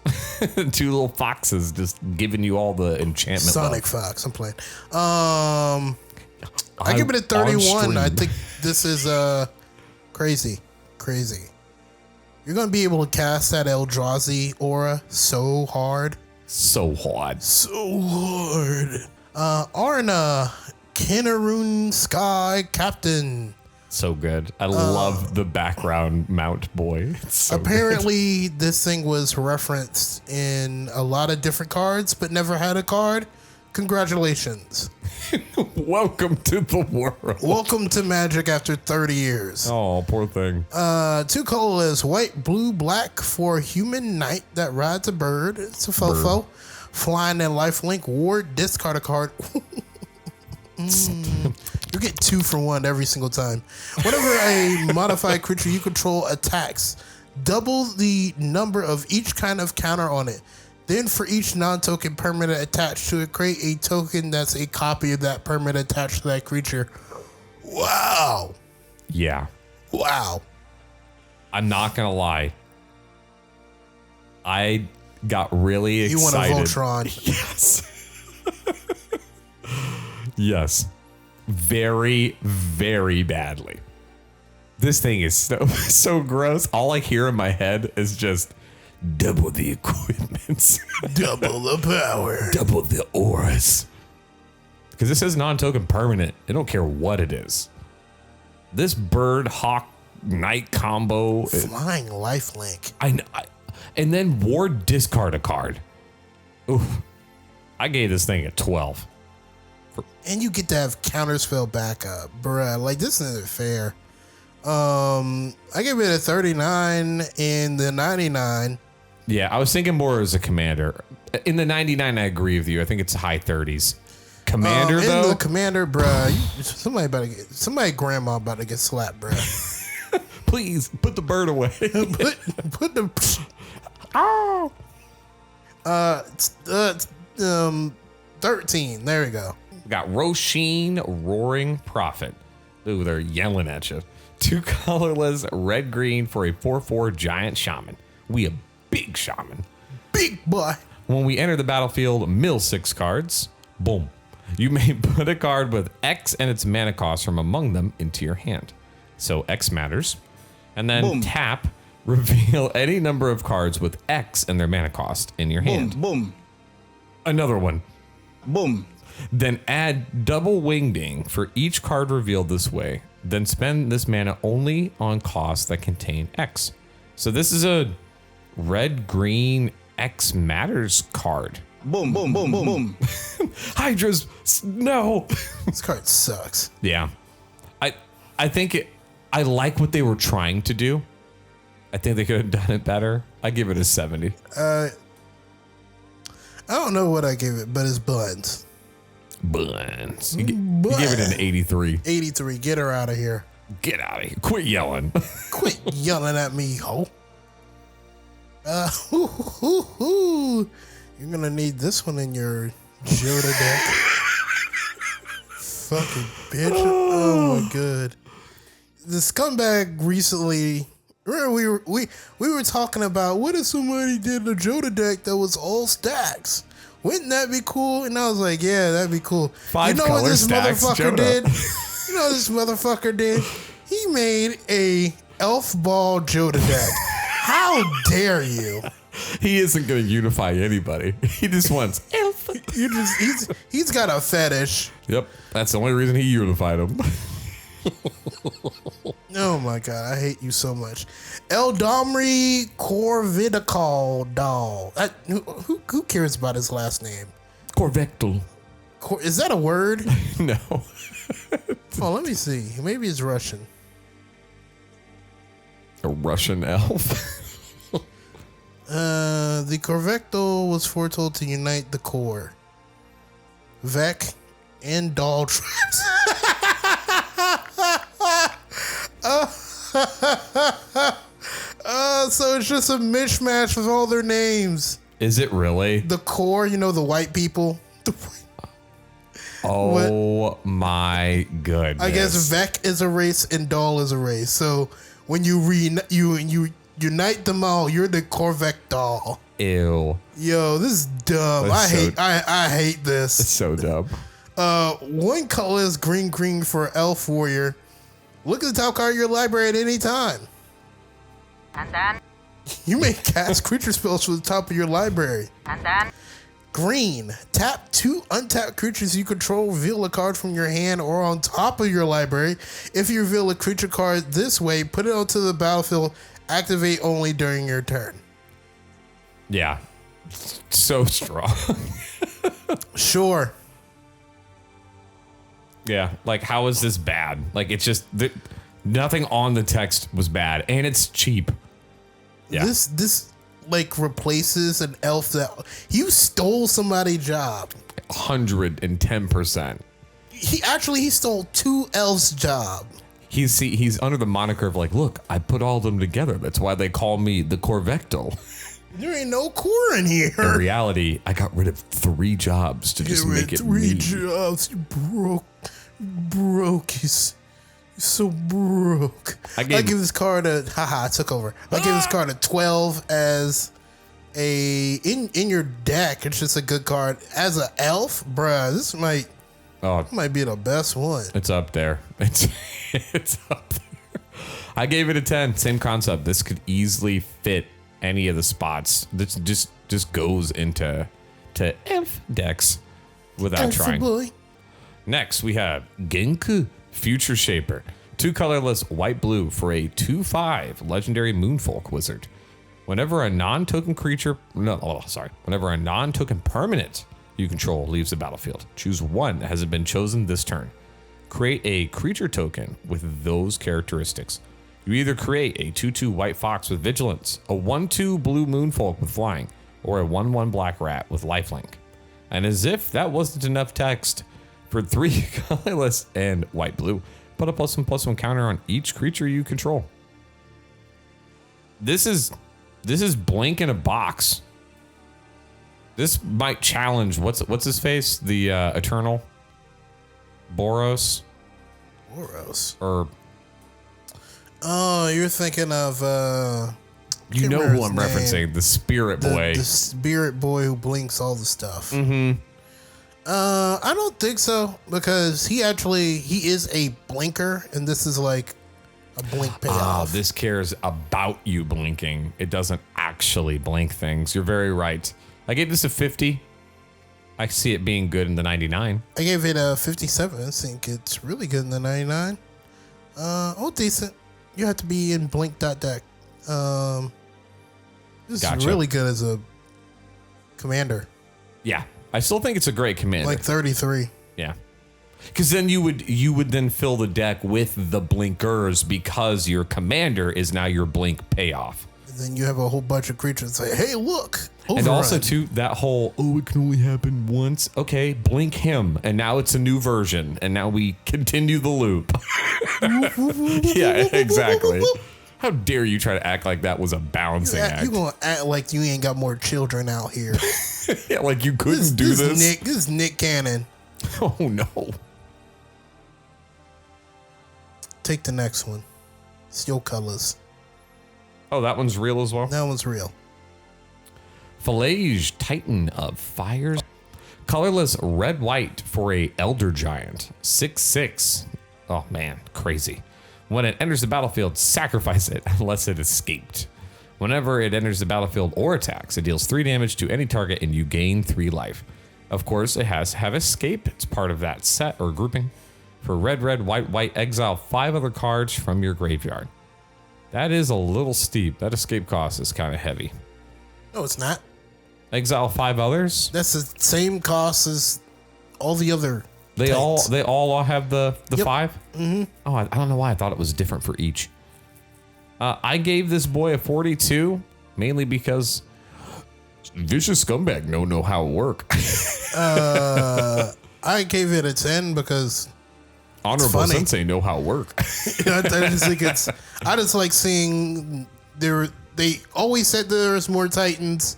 Speaker 2: 2 little foxes just giving you all the enchantment
Speaker 1: Sonic
Speaker 2: love.
Speaker 1: Fox, I'm playing. I give it a 31. I think this is... Crazy. You're going to be able to cast that Eldrazi aura so hard. Arna, Kinnaroon Sky Captain.
Speaker 2: So good. I love the background mount, boy. So
Speaker 1: apparently, this thing was referenced in a lot of different cards, but never had a card. Congratulations.
Speaker 2: Welcome to the world.
Speaker 1: Welcome to Magic after 30 years.
Speaker 2: Oh, poor thing.
Speaker 1: 2 colorless, white, blue, black for a human knight that rides a bird. It's a fofo. Flying and lifelink ward, discard a card. You get 2 for 1 every single time. Whenever a modified creature you control attacks, double the number of each kind of counter on it. Then for each non-token permanent attached to it, create a token that's a copy of that permanent attached to that creature. Wow.
Speaker 2: Yeah.
Speaker 1: Wow.
Speaker 2: I'm not going to lie. I got really excited.
Speaker 1: You want a Voltron.
Speaker 2: Yes. Yes. Very, very badly. This thing is so gross. All I hear in my head is just double the equipment.
Speaker 1: Double the power.
Speaker 2: Double the auras. Because this is non-token permanent. I don't care what it is. This bird, hawk, knight combo.
Speaker 1: Flying lifelink.
Speaker 2: And then ward discard a card. Oof. I gave this thing a 12.
Speaker 1: And you get to have counterspell backup. Bruh, like this isn't fair. I gave it a 39 in the 99.
Speaker 2: Yeah, I was thinking more as a commander. In the 99, I agree with you. I think it's high 30s. Commander, though?
Speaker 1: In the commander, bruh, somebody grandma about to get slapped, bruh.
Speaker 2: Please, put the bird away.
Speaker 1: put the... Oh! 13, there we go.
Speaker 2: We got Roshin, Roaring Prophet. Ooh, they're yelling at you. 2 colorless, red-green for a 4/4 giant shaman. We a big shaman.
Speaker 1: Big boy.
Speaker 2: When we enter the battlefield, mill 6 cards. Boom. You may put a card with X and its mana cost from among them into your hand. So X matters. And then
Speaker 5: Boom.
Speaker 2: tap, reveal any number of cards with X and their mana cost in your hand.
Speaker 5: Boom.
Speaker 2: Another one.
Speaker 5: Boom.
Speaker 2: Then add double wingding for each card revealed this way. Then spend this mana only on costs that contain X. So this is a red-green X matters card.
Speaker 5: Boom. Boom. Boom. Boom. Boom.
Speaker 2: Hydras, no.
Speaker 1: This card sucks.
Speaker 2: Yeah. I think I like what they were trying to do. I think they could have done it better. I give it a 70.
Speaker 1: I don't know what I gave it, but it's buns.
Speaker 2: Buns. You gave it an 83.
Speaker 1: 83. Get her out of here.
Speaker 2: Get out of here. Quit yelling.
Speaker 1: Quit yelling at me, ho. You're gonna need this one in your Joda deck. Fucking bitch. Oh my god. The scumbag recently, remember we were talking about what if somebody did a Joda deck that was all stacks? Wouldn't that be cool? And I was like, yeah, that'd be cool.
Speaker 2: 5
Speaker 1: you know
Speaker 2: color
Speaker 1: what this
Speaker 2: stacks,
Speaker 1: motherfucker
Speaker 2: Joda.
Speaker 1: did? You know what this motherfucker did? He made a elf ball Joda deck. How dare you?
Speaker 2: He isn't going to unify anybody. He just wants elf.
Speaker 1: He's got a fetish.
Speaker 2: Yep. That's the only reason he unified them.
Speaker 1: Oh my god, I hate you so much. Eldomri Corvidicol doll. Who cares about his last name?
Speaker 2: Corvectal.
Speaker 1: Is that a word?
Speaker 2: No.
Speaker 1: Oh, let me see. Maybe it's Russian.
Speaker 2: A Russian elf.
Speaker 1: The Corvectal was foretold to unite the core, Vec, and doll traps. So it's just a mishmash of all their names.
Speaker 2: Is it really?
Speaker 1: The core, you know, the white people.
Speaker 2: Oh my goodness.
Speaker 1: I guess Vec is a race and doll is a race. So when you unite them all, you're the Corvec doll.
Speaker 2: Ew.
Speaker 1: Yo, this is dumb.
Speaker 2: That's
Speaker 1: I hate this.
Speaker 2: It's so dumb.
Speaker 1: One color is green for Elf Warrior. Look at the top card of your library at any time.
Speaker 6: And then,
Speaker 1: You may cast creature spells from the top of your library.
Speaker 6: and then,
Speaker 1: Green. Tap 2 untapped creatures you control. Reveal a card from your hand or on top of your library. If you reveal a creature card this way, put it onto the battlefield. Activate only during your turn.
Speaker 2: Yeah. So strong.
Speaker 1: Sure.
Speaker 2: Yeah. Like, how is this bad? Like, it's just nothing on the text was bad, and it's cheap. Yeah.
Speaker 1: This like replaces an elf that you stole somebody's job.
Speaker 2: 110%.
Speaker 1: He stole 2 elves' job.
Speaker 2: He's under the moniker of like, look, I put all of them together. That's why they call me the Corvectal.
Speaker 1: There ain't no core in here.
Speaker 2: In reality, I got rid of 3 jobs to just make it
Speaker 1: 3
Speaker 2: me.
Speaker 1: jobs. You broke. He's so broke. I give this card a I took over. I give this card a 12 as in your deck. It's just a good card as an elf, bruh. This might be the best one.
Speaker 2: It's up there. It's up there. I gave it a 10. Same concept. This could easily fit any of the spots. This just goes into elf decks without
Speaker 1: Elf
Speaker 2: trying.
Speaker 1: boy.
Speaker 2: Next, we have Genku Future Shaper. 2 colorless white-blue for a 2/5 legendary Moonfolk wizard. Whenever a non-token permanent you control leaves the battlefield, choose one that hasn't been chosen this turn. Create a creature token with those characteristics. You either create a 2/2 white fox with vigilance, a 1/2 blue moonfolk with flying, or a 1/1 black rat with lifelink. And as if that wasn't enough text, for 3 colorless and white blue, put a +1/+1 counter on each creature you control. This is Blink in a box. This might challenge what's his face, the Eternal. Boros.
Speaker 1: Boros.
Speaker 2: Or
Speaker 1: Oh, you're thinking of
Speaker 2: you know who I'm referencing, the Spirit Boy.
Speaker 1: The Spirit Boy who blinks all the stuff. Mm-hmm. I don't think so, because he is a blinker, and this is like a blink payoff.
Speaker 2: This cares about you blinking. It doesn't actually blink things. You're very right. I gave this a 50. I see it being good in the 99.
Speaker 1: I gave it a 57. I think it's really good in the 99. Decent. You have to be in blink.deck. This is really good as a commander.
Speaker 2: Yeah. I still think it's a great commander.
Speaker 1: Like 33.
Speaker 2: Yeah. Because then you would then fill the deck with the blinkers, because your commander is now your blink payoff.
Speaker 1: And then you have a whole bunch of creatures say, hey, look. Overrun.
Speaker 2: And also, too, that whole, it can only happen once. Okay, blink him. And now it's a new version. And now we continue the loop. Yeah, exactly. How dare you try to act like that was a balancing act?
Speaker 1: You gonna act like you ain't got more children out here.
Speaker 2: Yeah, like you couldn't do this.
Speaker 1: This is Nick Cannon.
Speaker 2: Oh, no.
Speaker 1: Take the next one. Steel Colors.
Speaker 2: Oh, that one's real as well?
Speaker 1: That one's real.
Speaker 2: Philage, Titan of Fires. Colorless red-white for a Elder Giant. 6/6. Oh, man. Crazy. When it enters the battlefield, sacrifice it unless it escaped. Whenever it enters the battlefield or attacks, it deals 3 damage to any target and you gain 3 life. Of course, it has to have escape. It's part of that set or grouping. For red, red, white, white, exile 5 other cards from your graveyard. That is a little steep. That escape cost is kind of heavy.
Speaker 1: No, it's not.
Speaker 2: Exile 5 others?
Speaker 1: That's the same cost as all the other.
Speaker 2: They
Speaker 1: Titans.
Speaker 2: all have the
Speaker 1: Yep.
Speaker 2: 5? Mm-hmm. Oh, I don't know why I thought it was different for each. I gave this boy a 42, mainly because vicious scumbag know how it work.
Speaker 1: I gave it a 10 because
Speaker 2: Honorable sensei know how it work.
Speaker 1: I just think I just like seeing they always said there was more Titans,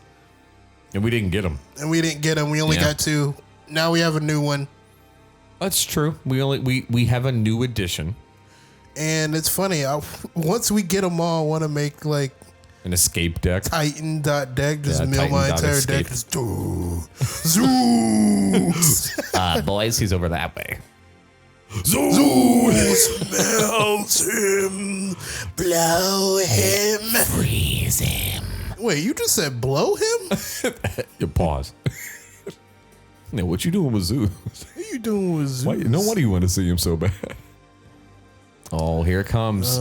Speaker 2: And we didn't get them.
Speaker 1: and we didn't get them. We only got 2. Now we have a new one.
Speaker 2: That's true. We have a new edition.
Speaker 1: And it's funny. Once we get them all, I want to make like
Speaker 2: An escape deck.
Speaker 1: Titan.deck. Just
Speaker 2: Yeah,
Speaker 1: mill my entire
Speaker 2: Titan.escape.
Speaker 1: deck. Just zoo.
Speaker 2: Boys, he's over that way.
Speaker 1: Zoo smells him. Blow him.
Speaker 2: Freeze him.
Speaker 1: Wait, you just said blow him?
Speaker 2: You pause. Now, what you doing with Zeus?
Speaker 1: What are you doing with Zeus?
Speaker 2: Why, no wonder you want to see him so bad. Oh, here it comes.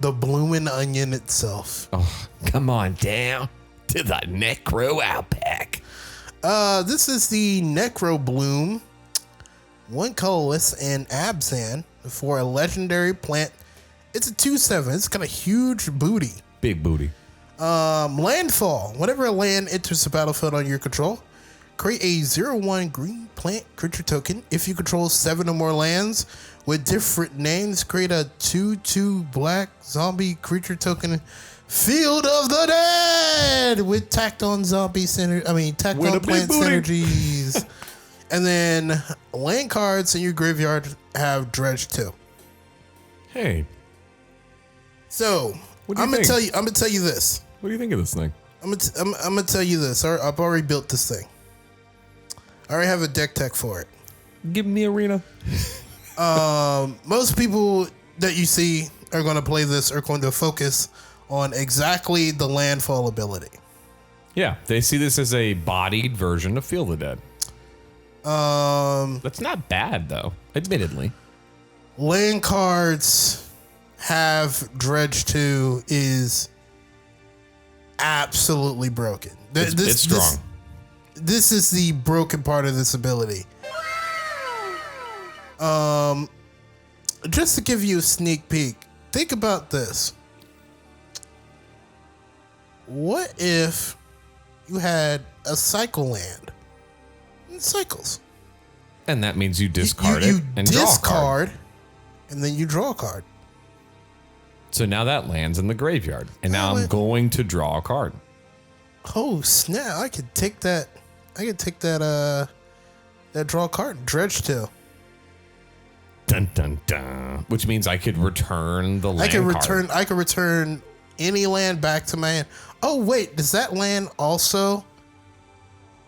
Speaker 1: The blooming onion itself.
Speaker 2: Oh, come on down to the Necro Outback.
Speaker 1: This is the Necro Bloom. 1 colorless and Abzan for a legendary plant. It's a 2/7. It's got a huge booty.
Speaker 2: Big booty.
Speaker 1: Landfall. Whenever a land enters the battlefield on your control, create a 0/1 green plant creature token. If you control 7 or more lands with different names, create a 2/2 black zombie creature token. Field of the Dead with tacked on zombie tacked on plant synergies. And then land cards in your graveyard have dredge too.
Speaker 2: Hey,
Speaker 1: So
Speaker 2: What do you
Speaker 1: I'm gonna
Speaker 2: think?
Speaker 1: tell you this.
Speaker 2: what do you think of this thing?
Speaker 1: I'm gonna tell you this. I've already built this thing. I already have a deck tech for it.
Speaker 2: Give me the arena.
Speaker 1: Most people that you see are going to play this are going to focus on exactly the landfall ability.
Speaker 2: Yeah, they see this as a bodied version of Feel the Dead. That's not bad, though, admittedly.
Speaker 1: Land cards have dredge 2 is absolutely broken.
Speaker 2: It's strong.
Speaker 1: This is the broken part of this ability. Just to give you a sneak peek, think about this. What if you had a cycle land? It cycles.
Speaker 2: And that means you discard
Speaker 1: you
Speaker 2: it and draw a card.
Speaker 1: discard, and then you draw a card.
Speaker 2: So now that lands in the graveyard. And now I'm going to draw a card.
Speaker 1: Oh snap! I could take that. That draw card, Dredge Tail.
Speaker 2: Dun dun dun. Which means I could return the land card.
Speaker 1: I could return any land back to my hand. Oh wait, does that land also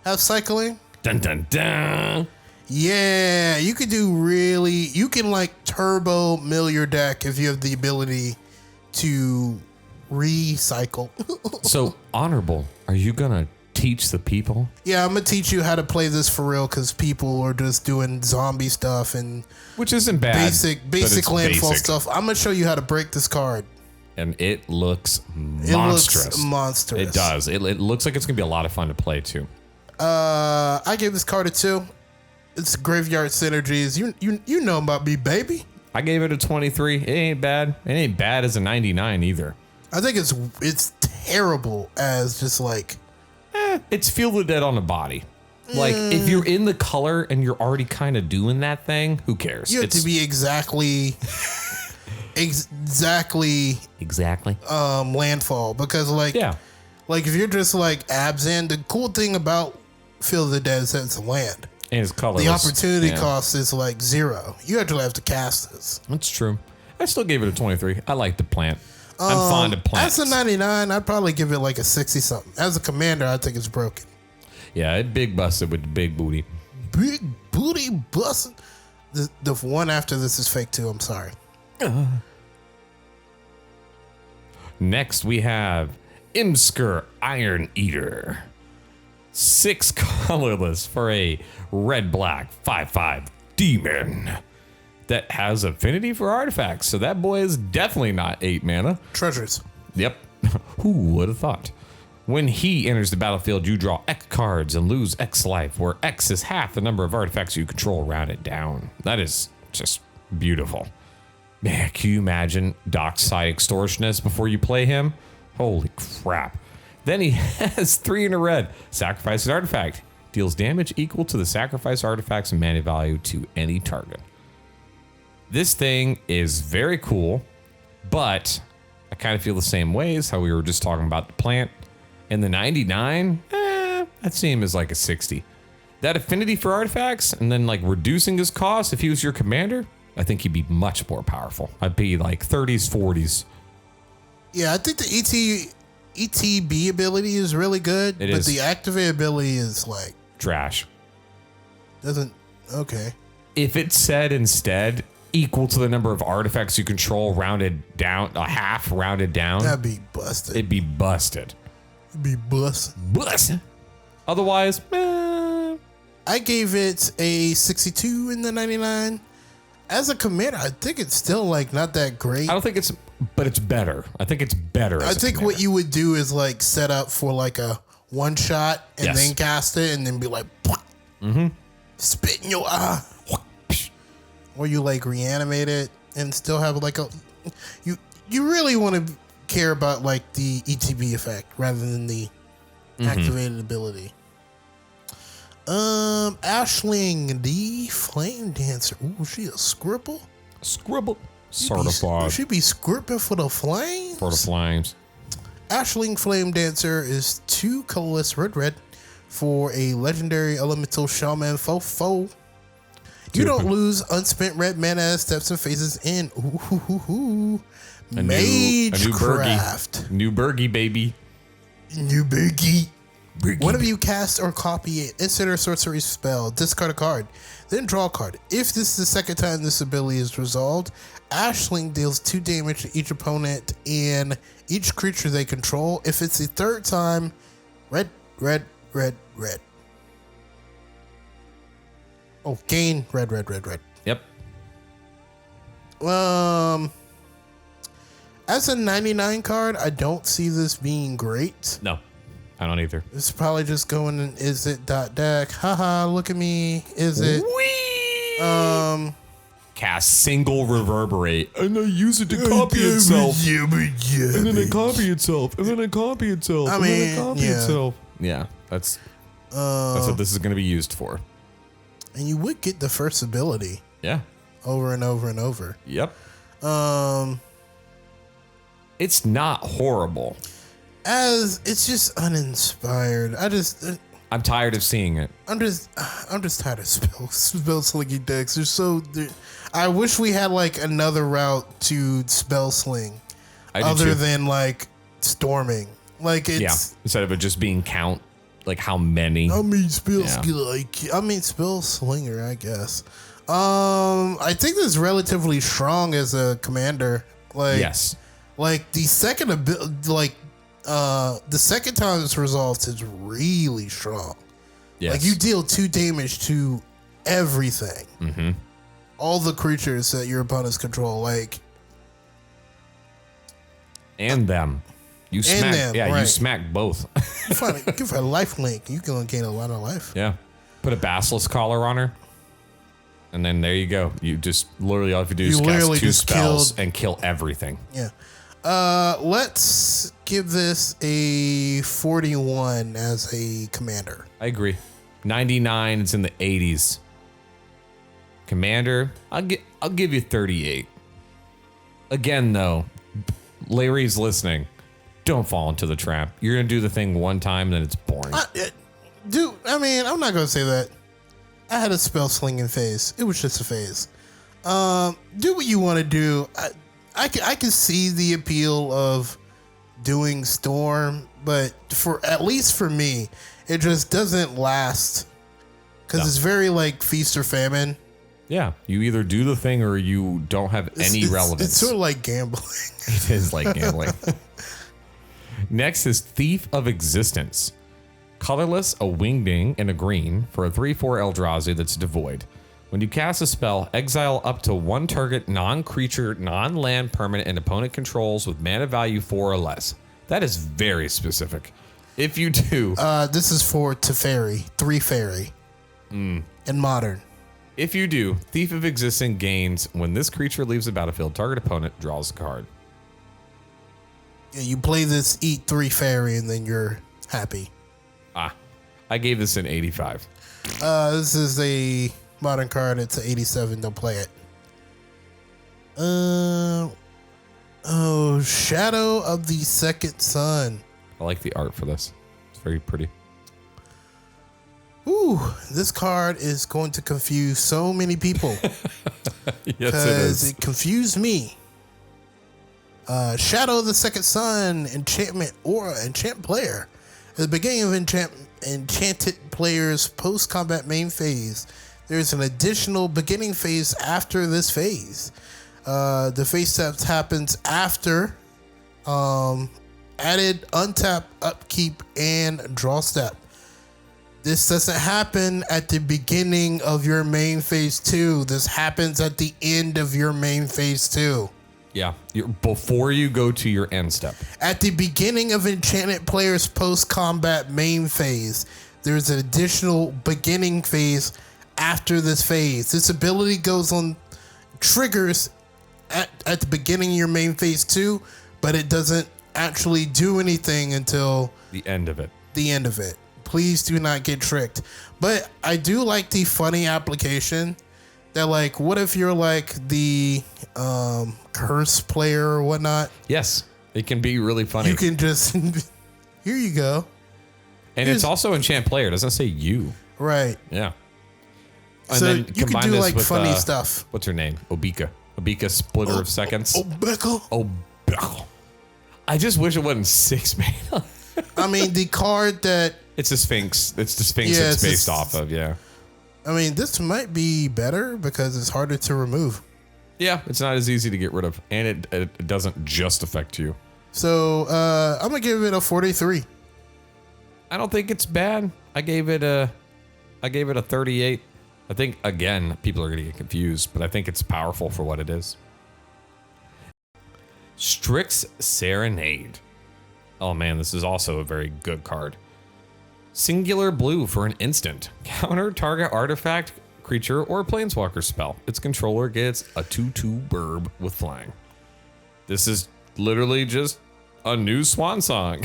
Speaker 1: have cycling?
Speaker 2: Dun dun dun.
Speaker 1: Yeah, you could you can like turbo mill your deck if you have the ability to recycle.
Speaker 2: So, Honorable, are you gonna teach the people?
Speaker 1: Yeah, I'm gonna teach you how to play this for real because people are just doing zombie stuff and
Speaker 2: Which isn't bad.
Speaker 1: basic landfall stuff. I'm gonna show you how to break this card.
Speaker 2: And it looks monstrous.
Speaker 1: It looks monstrous.
Speaker 2: It does. It looks like it's gonna be a lot of fun to play too.
Speaker 1: I gave this card a 2. It's graveyard synergies. You know about me, baby.
Speaker 2: I gave it a 23. It ain't bad. It ain't bad as a 99 either.
Speaker 1: I think it's terrible as just like
Speaker 2: It's Feel the Dead on the body. Like if you're in the color and you're already kind of doing that thing, who cares?
Speaker 1: you have to be exactly landfall because like if you're just like Abzan, the cool thing about Feel the Dead is that it's a land.
Speaker 2: And his color.
Speaker 1: The opportunity cost is like 0. You actually have to cast this.
Speaker 2: That's true. I still gave it a 23. I like the plant. I'm fond of plants.
Speaker 1: As a 99, I'd probably give it like a 60 something. As a commander, I think it's broken.
Speaker 2: Yeah, it big busted with the big booty.
Speaker 1: Big booty busting. The one after this is fake too. I'm sorry.
Speaker 2: Next, we have Imsker Iron Eater. 6 colorless for a red-black 5/5 demon that has affinity for artifacts. So that boy is definitely not 8 mana.
Speaker 1: Treasures.
Speaker 2: Yep. Who would have thought? When he enters the battlefield, you draw X cards and lose X life, where X is half the number of artifacts you control rounded down. That is just beautiful. Man, can you imagine Dockside Extortionist before you play him? Holy crap. Then he has 3 in a red. Sacrifice an artifact. Deals damage equal to the sacrifice artifact's mana value to any target. This thing is very cool, but I kind of feel the same ways how we were just talking about the plant. And the 99, I'd see him as like a 60. That affinity for artifacts and then like reducing his cost if he was your commander, I think he'd be much more powerful. I'd be like 30s, 40s.
Speaker 1: Yeah, I think the ETB ability is really good, but the activate ability is like
Speaker 2: trash.
Speaker 1: Okay.
Speaker 2: If it said instead equal to the number of artifacts you control rounded down, a half rounded down,
Speaker 1: that'd be busted.
Speaker 2: It'd be busted. Busted. Otherwise,
Speaker 1: I gave it a 62 in the 99. As a commander, I think it's still like not that great.
Speaker 2: I don't think it's, but it's better. I think it's better.
Speaker 1: I think what you would do is like set up for like a one shot and then cast it and then be like, spit in your eye. Or you like reanimate it and still have like a, you really want to care about like the ETB effect rather than the activated ability. Ashling, the Flame Dancer. Ooh, she a scribble?
Speaker 2: Scribble. Certified.
Speaker 1: She be scribbling for the flames?
Speaker 2: For the flames.
Speaker 1: Ashling Flame Dancer is 2 colorless red for a legendary elemental shaman fofo. You don't lose unspent red mana as steps and phases in. Ooh. Magecraft.
Speaker 2: New Bergie, baby.
Speaker 1: New Bergie. Whenever you cast or copy an instant or sorcery spell, discard a card, then draw a card. If this is the second time this ability is resolved, Ashling deals 2 damage to each opponent and each creature they control. If it's the third time, red. Oh, gain red.
Speaker 2: Yep.
Speaker 1: As a 99 card, I don't see this being great.
Speaker 2: No, I don't either.
Speaker 1: It's probably just going in is it deck. Haha, look at me. Is it?
Speaker 2: Whee! Cast single reverberate. And then use it to copy itself. And then it copy itself. And then it copy itself.
Speaker 1: I mean,
Speaker 2: Yeah, that's what this is going to be used for.
Speaker 1: And you would get the first ability.
Speaker 2: Yeah.
Speaker 1: Over and over and over.
Speaker 2: Yep. It's not horrible.
Speaker 1: as it's just uninspired.
Speaker 2: I'm tired of seeing it.
Speaker 1: I'm just tired of spell slinging decks. I wish we had like another route to spell sling, other than like storming. Like it's
Speaker 2: instead of it just being count, like how many.
Speaker 1: Spell slinger, I guess. I think this is relatively strong as a commander. Like
Speaker 2: yes,
Speaker 1: like the second the second time this resolves is really strong.
Speaker 2: yes.
Speaker 1: Like you deal 2 damage to everything.
Speaker 2: Mm-hmm.
Speaker 1: All the creatures that your opponents control, like
Speaker 2: and them. You smack,
Speaker 1: them,
Speaker 2: yeah,
Speaker 1: right.
Speaker 2: you smack both.
Speaker 1: give her a life link. You can gain a lot of life.
Speaker 2: Yeah, put a basilisk collar on her, and then there you go. You just literally all you have to do is cast 2 spells and kill everything.
Speaker 1: Yeah. Let's give this a 41 as a commander.
Speaker 2: I agree. 99. It's in the 80s. Commander, I'll give you 38. Again, though, Larry's listening. Don't fall into the trap. You're gonna do the thing one time, then it's boring.
Speaker 1: Dude, I mean, I'm not gonna say that. I had a spell slinging phase. It was just a phase. Do what you want to do. I can see the appeal of doing storm, but at least for me, it just doesn't last because it's very like feast or famine.
Speaker 2: Yeah, you either do the thing or you don't have any relevance.
Speaker 1: It's sort of like gambling.
Speaker 2: It is like gambling. Next is Thief of Existence. Colorless, a wingding, and a green for a 3/4 Eldrazi that's devoid. When you cast a spell, exile up to 1 target non-creature, non-land permanent and opponent controls with mana value 4 or less. That is very specific. If you do...
Speaker 1: this is for Teferi, 3 fairy, and modern.
Speaker 2: If you do, Thief of Existence gains when this creature leaves the battlefield, target opponent draws a card.
Speaker 1: Yeah, you play this, eat 3 fairy, and then you're happy.
Speaker 2: I gave this an 85.
Speaker 1: This is a modern card. It's an 87. Don't play it. Shadow of the Second Sun.
Speaker 2: I like the art for this. It's very pretty.
Speaker 1: Ooh, this card is going to confuse so many people.
Speaker 2: Yes, it is.
Speaker 1: It confused me. Shadow of the Second Sun, enchantment or enchant player. At the beginning of enchanted player's post-combat main phase, there's an additional beginning phase after this phase. The phase step happens after added untap, upkeep, and draw step. This doesn't happen at the beginning of your main phase 2. This happens at the end of your main phase 2.
Speaker 2: Yeah, before you go to your end step.
Speaker 1: At the beginning of enchanted player's post-combat main phase, there's an additional beginning phase after this phase. This ability goes on triggers at the beginning of your main phase 2, but it doesn't actually do anything until
Speaker 2: the end of it.
Speaker 1: Please do not get tricked. But I do like the funny application that, like, what if you're like the curse player or whatnot?
Speaker 2: Yes, it can be really funny.
Speaker 1: You can just here you go.
Speaker 2: And it's also enchant player. It doesn't say you.
Speaker 1: Right.
Speaker 2: Yeah. And
Speaker 1: so
Speaker 2: then
Speaker 1: you can do like
Speaker 2: with,
Speaker 1: funny stuff.
Speaker 2: What's her name? Obika, splitter of seconds. Obika. I just wish it wasn't 6 mana.
Speaker 1: I mean, the card that
Speaker 2: it's a Sphinx. It's the Sphinx it's based off of. Yeah.
Speaker 1: I mean, this might be better because it's harder to remove.
Speaker 2: Yeah, it's not as easy to get rid of, and it doesn't just affect you.
Speaker 1: So I'm gonna give it a 43.
Speaker 2: I don't think it's bad. I gave it a 38. I think again people are gonna get confused, but I think it's powerful for what it is. Strix Serenade. Oh man, this is also a very good card. Singular blue for an instant. Counter target artifact, creature, or planeswalker spell. Its controller gets a 2/2 burb with flying. This is literally just a new Swan Song.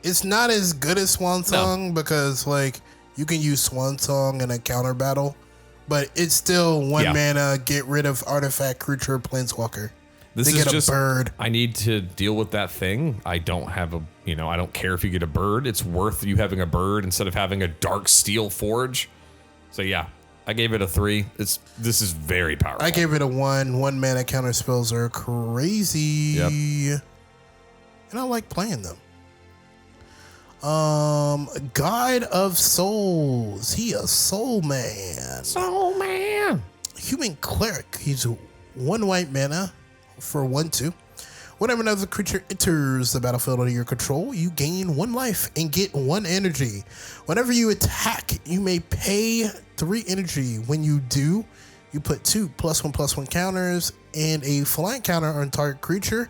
Speaker 1: It's not as good as Swan Song because, like, you can use Swan Song in a counter battle, but it's still 1 mana, get rid of artifact, creature, planeswalker.
Speaker 2: This
Speaker 1: They
Speaker 2: is
Speaker 1: get
Speaker 2: just
Speaker 1: a bird.
Speaker 2: I need to deal with that thing. I don't have a, I don't care if you get a bird. It's worth you having a bird instead of having a dark steel forge. So yeah, I gave it a 3. This is very powerful.
Speaker 1: I gave it a 1. 1 mana counter spells are crazy.
Speaker 2: Yep.
Speaker 1: And I like playing them. Guide of Souls. He a soul man.
Speaker 2: Soul man.
Speaker 1: Human cleric. He's 1 white mana for 1/2. Whenever another creature enters the battlefield under your control, you gain 1 life and get 1 energy. Whenever you attack, you may pay 3 energy. When you do, you put 2 +1/+1 counters and a flank counter on target creature.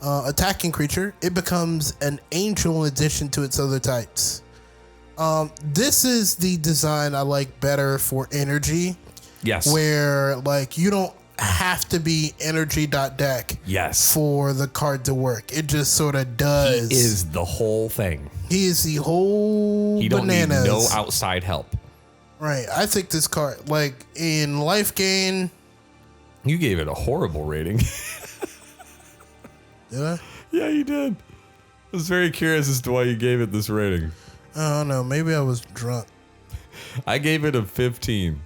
Speaker 1: Attacking creature, it becomes an angel in addition to its other types. This is the design I like better for energy.
Speaker 2: Yes.
Speaker 1: Where like you don't have to be energy.deck
Speaker 2: Yes.
Speaker 1: for the card to work. It just sort of does.
Speaker 2: He is the whole thing.
Speaker 1: He is the whole
Speaker 2: He don't
Speaker 1: bananas.
Speaker 2: need no outside help.
Speaker 1: Right. I think this card, like in life gain,
Speaker 2: You gave it a horrible rating.
Speaker 1: did I?
Speaker 2: Yeah, you did. I was very curious as to why you gave it this rating.
Speaker 1: I don't know. Maybe I was drunk.
Speaker 2: I gave it a 15.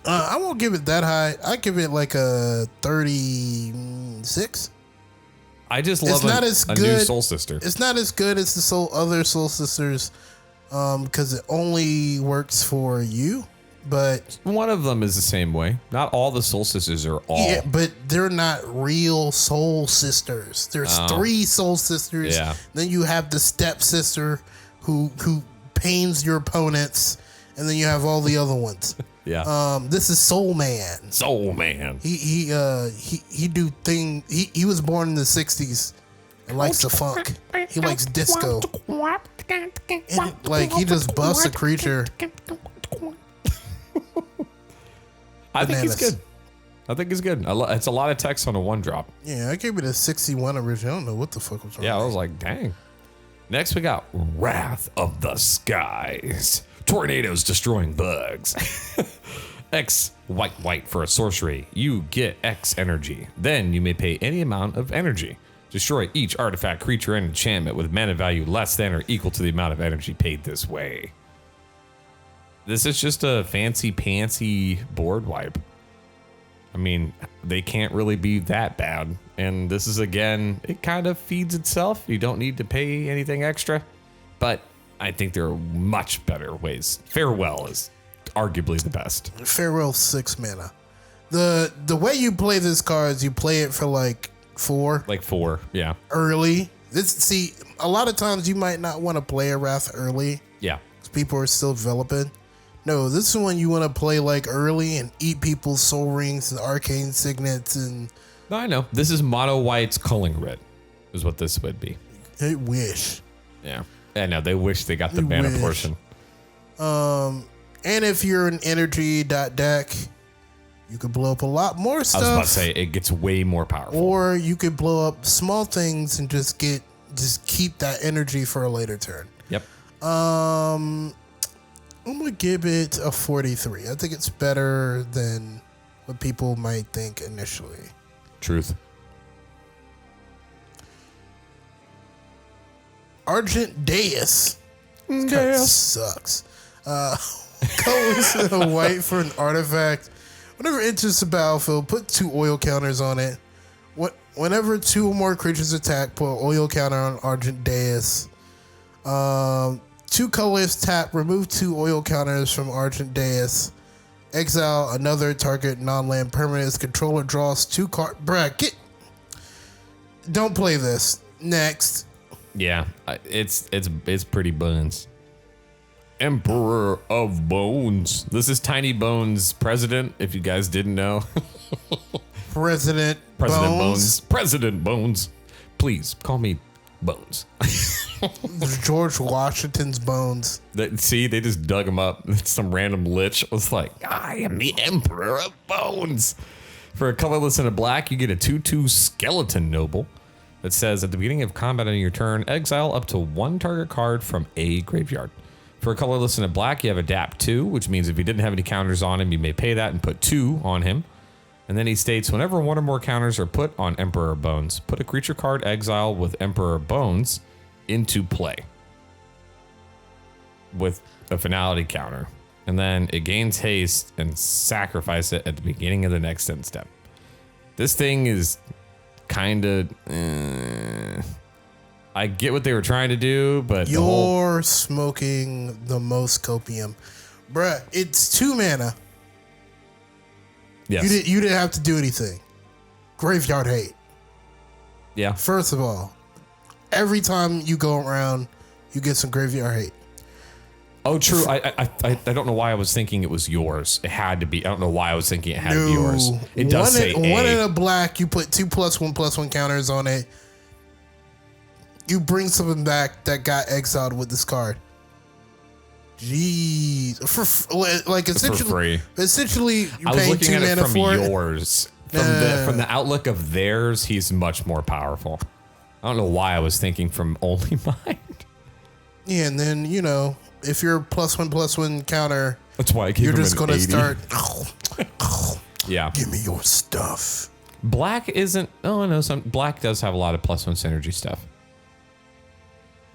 Speaker 1: I won't give it that high. I give it like a 36.
Speaker 2: I just
Speaker 1: It's
Speaker 2: love
Speaker 1: not
Speaker 2: a,
Speaker 1: as
Speaker 2: a new
Speaker 1: good.
Speaker 2: Soul Sister.
Speaker 1: It's not as good as the other Soul Sisters, because it only works for you. But
Speaker 2: One of them is the same way. Not all the Soul Sisters are all.
Speaker 1: yeah, but they're not real Soul Sisters. There's 3 Soul Sisters.
Speaker 2: Yeah.
Speaker 1: Then you have the stepsister who pains your opponents, and then you have all the other ones.
Speaker 2: Yeah.
Speaker 1: This is Soul Man.
Speaker 2: Soul Man.
Speaker 1: He do thing. He was born in the '60s and likes the funk. He likes disco. And, like he just busts a creature.
Speaker 2: I think he's
Speaker 1: Bananas.
Speaker 2: good. I think he's good. It's a lot of text on a 1-drop.
Speaker 1: Yeah, I gave it a 61 original. I don't know what the fuck was wrong.
Speaker 2: Yeah, I was like, dang. Next, we got Wrath of the Skies. Tornadoes destroying bugs. X white for a sorcery. You get X energy. Then you may pay any amount of energy. Destroy each artifact, creature, and enchantment with mana value less than or equal to the amount of energy paid this way. This is just a fancy-pantsy board wipe. I mean, they can't really be that bad. And this is, again, it kind of feeds itself. You don't need to pay anything extra. But I think there are much better ways. Farewell is arguably the best.
Speaker 1: Farewell 6 mana. The way you play this card is you play it for like 4
Speaker 2: Like 4, yeah.
Speaker 1: early. See, a lot of times you might not want to play a Wrath early
Speaker 2: Yeah.
Speaker 1: because people are still developing. No, this is when you want to play like early and eat people's soul rings and arcane signets and
Speaker 2: No, I know. This is Mono White's Culling Writ, is what this would be.
Speaker 1: I wish.
Speaker 2: Yeah. I know. They wish they got the
Speaker 1: They
Speaker 2: mana
Speaker 1: wish.
Speaker 2: portion.
Speaker 1: And if you're an energy.deck, you could blow up a lot more
Speaker 2: I was
Speaker 1: stuff.
Speaker 2: about to say, it gets way more powerful.
Speaker 1: Or you could blow up small things and just keep that energy for a later turn.
Speaker 2: Yep.
Speaker 1: I'm gonna give it a 43. I think it's better than what people might think initially.
Speaker 2: Truth.
Speaker 1: Argent Deus. This card sucks. Colors in white for an artifact. Whenever it enters the battlefield, put 2 oil counters on it. Whenever 2 or more creatures attack, put an oil counter on Argent Deus. 2 colorless tap, remove 2 oil counters from Argent Deus. Exile another target non-land permanent. Its controller draws 2 cards. Bruh, don't play this. Next.
Speaker 2: Yeah, it's pretty buns. Emperor of Bones. This is Tiny Bones' president, if you guys didn't know.
Speaker 1: President
Speaker 2: President
Speaker 1: Bones.
Speaker 2: President Bones. Please call me Bones.
Speaker 1: George Washington's bones.
Speaker 2: See, they just dug him up. Some random lich was like, I am the Emperor of Bones. For a colorless and a black, you get a 2/2 skeleton noble that says at the beginning of combat on your turn, exile up to 1 target card from a graveyard. For a colorless and a black, you have adapt 2, which means if you didn't have any counters on him, you may pay that and put 2 on him. And then he states, whenever one or more counters are put on Emperor Bones, put a creature card exile with Emperor Bones into play with a finality counter. And then it gains haste and sacrifice it at the beginning of the next end step. This thing is kind of... I get what they were trying to do, but
Speaker 1: you're smoking the most copium. Bruh, it's 2 mana.
Speaker 2: Yes.
Speaker 1: You didn't have to do anything. Graveyard Hate.
Speaker 2: Yeah.
Speaker 1: First of all, every time you go around, you get some Graveyard Hate.
Speaker 2: Oh, true. I don't know why I was thinking it was yours. It had to be. I don't know why I was thinking it had to be yours. It does say
Speaker 1: one in a black. You put 2+1/+1 counters on it. You bring something back that got exiled with this card. Jeez, essentially, you're
Speaker 2: I was
Speaker 1: paying
Speaker 2: looking
Speaker 1: 2
Speaker 2: at it
Speaker 1: mana
Speaker 2: from
Speaker 1: for
Speaker 2: yours. From the outlook of theirs, he's much more powerful. I don't know why I was thinking from only mine.
Speaker 1: Yeah, and then if you're +1/+1 counter,
Speaker 2: That's why I gave
Speaker 1: you're
Speaker 2: him
Speaker 1: just
Speaker 2: an
Speaker 1: gonna
Speaker 2: 80.
Speaker 1: start.
Speaker 2: Yeah.
Speaker 3: Give me your stuff.
Speaker 2: Black isn't. Oh no, black does have a lot of +1 synergy stuff.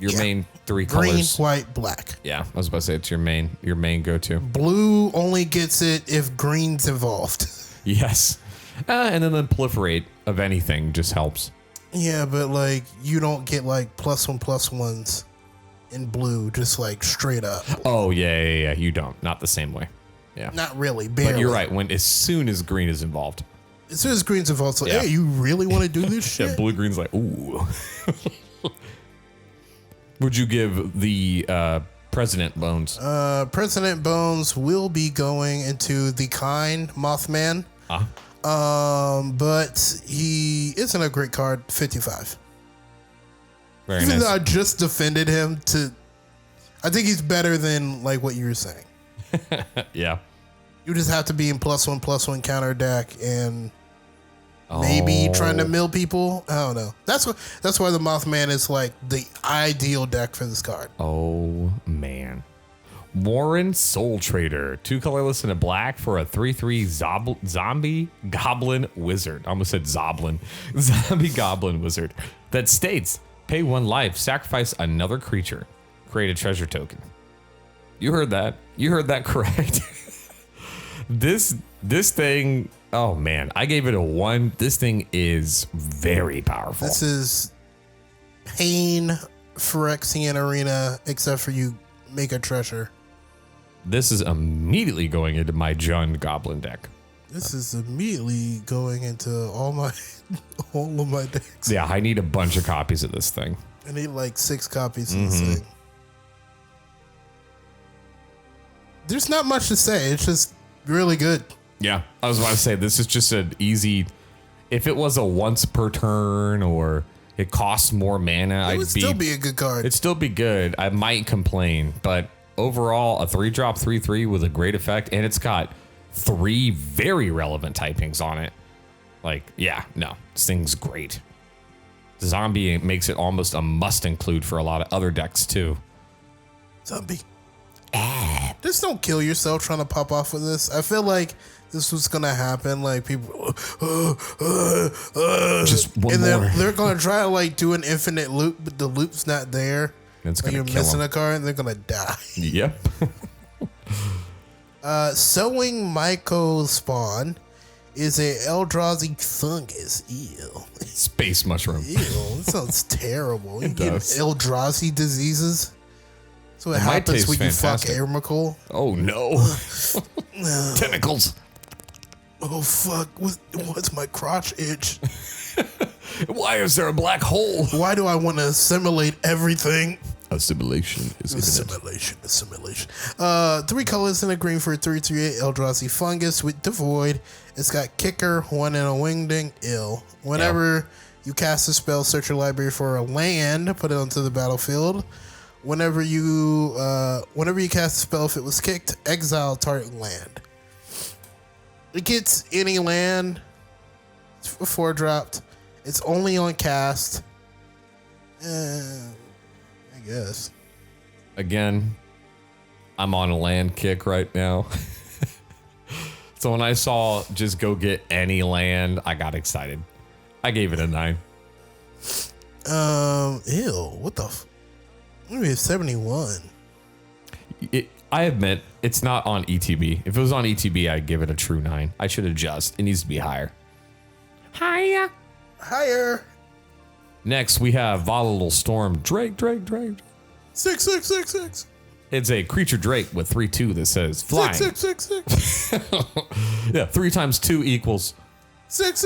Speaker 2: Your main 3
Speaker 1: Green,
Speaker 2: colors.
Speaker 1: white, black.
Speaker 2: Yeah, I was about to say it's your main go-to.
Speaker 1: Blue only gets it if green's involved.
Speaker 2: Yes. And then the proliferate of anything just helps.
Speaker 1: Yeah, but you don't get +1/+1s in blue, just straight up.
Speaker 2: Oh yeah. You don't. Not the same way. Yeah.
Speaker 1: Not really, barely.
Speaker 2: But you're right. As soon as green is involved.
Speaker 1: As soon as green's involved,
Speaker 2: Yeah.
Speaker 1: hey, you really want to do this shit?
Speaker 2: Yeah, blue green's like, ooh. Would you give the President Bones?
Speaker 1: President Bones will be going into the kind Mothman. But he isn't a great card. 55.
Speaker 2: Very
Speaker 1: Even
Speaker 2: nice.
Speaker 1: though I just defended him I think he's better than what you were saying.
Speaker 2: Yeah.
Speaker 1: You just have to be in +1/+1 counter deck and maybe trying to mill people. I don't know. That's why the Mothman is the ideal deck for this card.
Speaker 2: Oh man. Warren Soul Trader, 2 colorless and a black for a 3/3 zombie goblin wizard. I almost said zoblin. Zombie goblin wizard that states, pay 1 life, sacrifice another creature, create a treasure token. You heard that. You heard that correct. This thing, oh man, I gave it a 1. This thing is very powerful.
Speaker 1: This is Pain Phyrexian Arena, except for you make a treasure.
Speaker 2: This is immediately going into my Jund Goblin deck.
Speaker 1: This is immediately going into all of my decks.
Speaker 2: Yeah, I need a bunch of copies of this thing.
Speaker 1: I need 6 copies of this thing. There's not much to say. It's just really good.
Speaker 2: Yeah, I was about to say, this is just an easy... If it was a once per turn or it costs more mana,
Speaker 1: It would still be a good card.
Speaker 2: It'd still be good. I might complain, but overall, a 3-drop 3/3 with a great effect, and it's got 3 very relevant typings on it. This thing's great. Zombie makes it almost a must include for a lot of other decks too.
Speaker 1: Zombie. Just don't kill yourself trying to pop off with this. I feel like this was gonna happen. People,
Speaker 2: Just one
Speaker 1: and
Speaker 2: more.
Speaker 1: then they're gonna try to do an infinite loop, but the loop's not there.
Speaker 2: It's
Speaker 1: You're
Speaker 2: gonna kill
Speaker 1: missing
Speaker 2: them.
Speaker 1: a card, and they're gonna die.
Speaker 2: Yep.
Speaker 1: Sowing Myco Spawn is a Eldrazi fungus. Ew.
Speaker 2: Space mushroom.
Speaker 1: Ew, that sounds terrible. You
Speaker 2: It
Speaker 1: get
Speaker 2: does.
Speaker 1: Eldrazi diseases. So what
Speaker 2: It might
Speaker 1: happens
Speaker 2: taste
Speaker 1: when
Speaker 2: fantastic.
Speaker 1: you fuck Emrakul?
Speaker 2: Oh no. Tentacles.
Speaker 1: Oh fuck! What's my crotch itch?
Speaker 2: Why is there a black hole?
Speaker 1: Why do I want to assimilate everything?
Speaker 2: Assimilation is imminent.
Speaker 1: Assimilation. 3 colors and a green for a 3/3/8 Eldrazi fungus with Devoid. It's got kicker, 1 and a wingding. Ill. Whenever you cast a spell, search your library for a land, put it onto the battlefield. Whenever you cast a spell, if it was kicked, exile target land. It gets any land. It's 4-dropped. It's only on cast. I guess.
Speaker 2: Again, I'm on a land kick right now. So when I saw just go get any land, I got excited. I gave it a 9.
Speaker 1: Ew, what the maybe it's 71.
Speaker 2: I admit it's not on ETB. If it was on ETB, I'd give it a true 9. I should adjust. It needs to be higher.
Speaker 1: Higher.
Speaker 2: Next, we have Volatile Storm Drake.
Speaker 1: 6.
Speaker 2: It's a creature Drake with 3/2 that says flying.
Speaker 1: 6.
Speaker 2: Yeah, 3 times 2 equals.
Speaker 1: 6.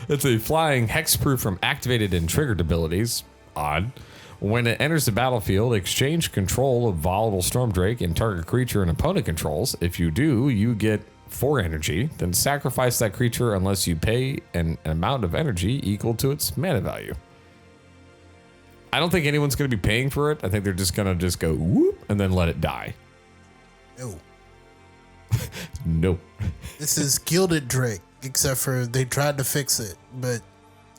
Speaker 2: It's a flying hexproof from activated and triggered abilities. Odd. When it enters the battlefield, exchange control of Volatile Storm Drake and target creature an opponent controls. If you do, you get 4 energy. Then sacrifice that creature unless you pay an amount of energy equal to its mana value. I don't think anyone's going to be paying for it. I think they're just going to go whoop and then let it die.
Speaker 1: No.
Speaker 2: Nope.
Speaker 1: This is Gilded Drake, except for they tried to fix it, but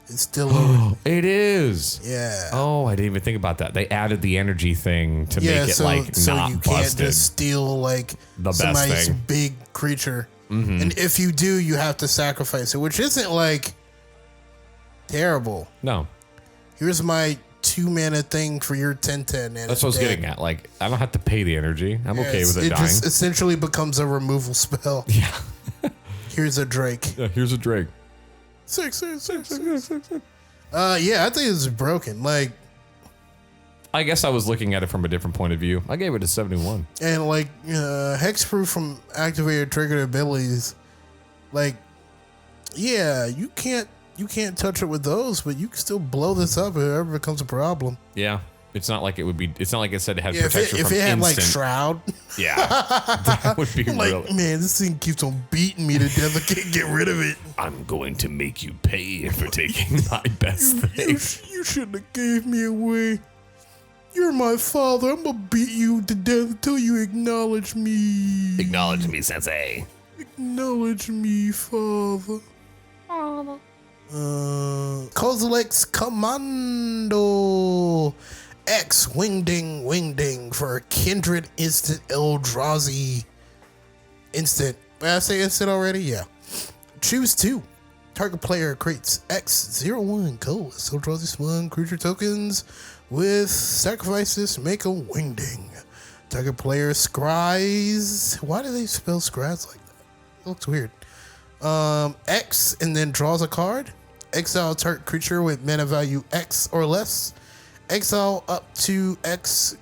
Speaker 1: it's still over.
Speaker 2: It is.
Speaker 1: Yeah.
Speaker 2: Oh, I didn't even think about that. They added the energy thing to make it
Speaker 1: so
Speaker 2: not
Speaker 1: you
Speaker 2: busted.
Speaker 1: can't just steal like
Speaker 2: The best
Speaker 1: somebody's
Speaker 2: thing.
Speaker 1: big creature. And if you do, you have to sacrifice it, which isn't like terrible.
Speaker 2: No,
Speaker 1: Here's my 2 mana thing for your 10/10. And
Speaker 2: that's what I was getting at. Like, I don't have to pay the energy. I'm okay with it dying.
Speaker 1: just essentially becomes a removal spell.
Speaker 2: Yeah.
Speaker 1: Here's a Drake.
Speaker 2: Yeah, here's a Drake.
Speaker 1: 6. Yeah, I think it's broken. Like,
Speaker 2: I guess I was looking at it from a different point of view. I gave it a 71.
Speaker 1: and like hexproof from activated triggered abilities. Like, yeah, you can't touch it with those, but you can still blow this up if it ever becomes a problem.
Speaker 2: Yeah. It's not like it would be. It's not like it said it had
Speaker 1: Yeah,
Speaker 2: protection
Speaker 1: if
Speaker 2: from
Speaker 1: it had like
Speaker 2: instant.
Speaker 1: Shroud,
Speaker 2: Yeah. That would be
Speaker 1: like,
Speaker 2: really.
Speaker 1: man, this thing keeps on beating me to death. I can't get rid of it.
Speaker 2: I'm going to make you pay for taking my best thing.
Speaker 1: You shouldn't have gave me away. You're my father. I'm gonna beat you to death until you acknowledge me.
Speaker 2: Acknowledge me, sensei.
Speaker 1: Acknowledge me, father. Kozilek's Commando. X wingding for Kindred instant Eldrazi. Instant. Did I say instant already? Yeah. Choose 2. Target player creates X01 colorless Eldrazi summon creature tokens with sacrifices. Make a wingding. Target player scries. Why do they spell scries like that? It looks weird. X and then draws a card. Exile target creature with mana value X or less. Exile up to X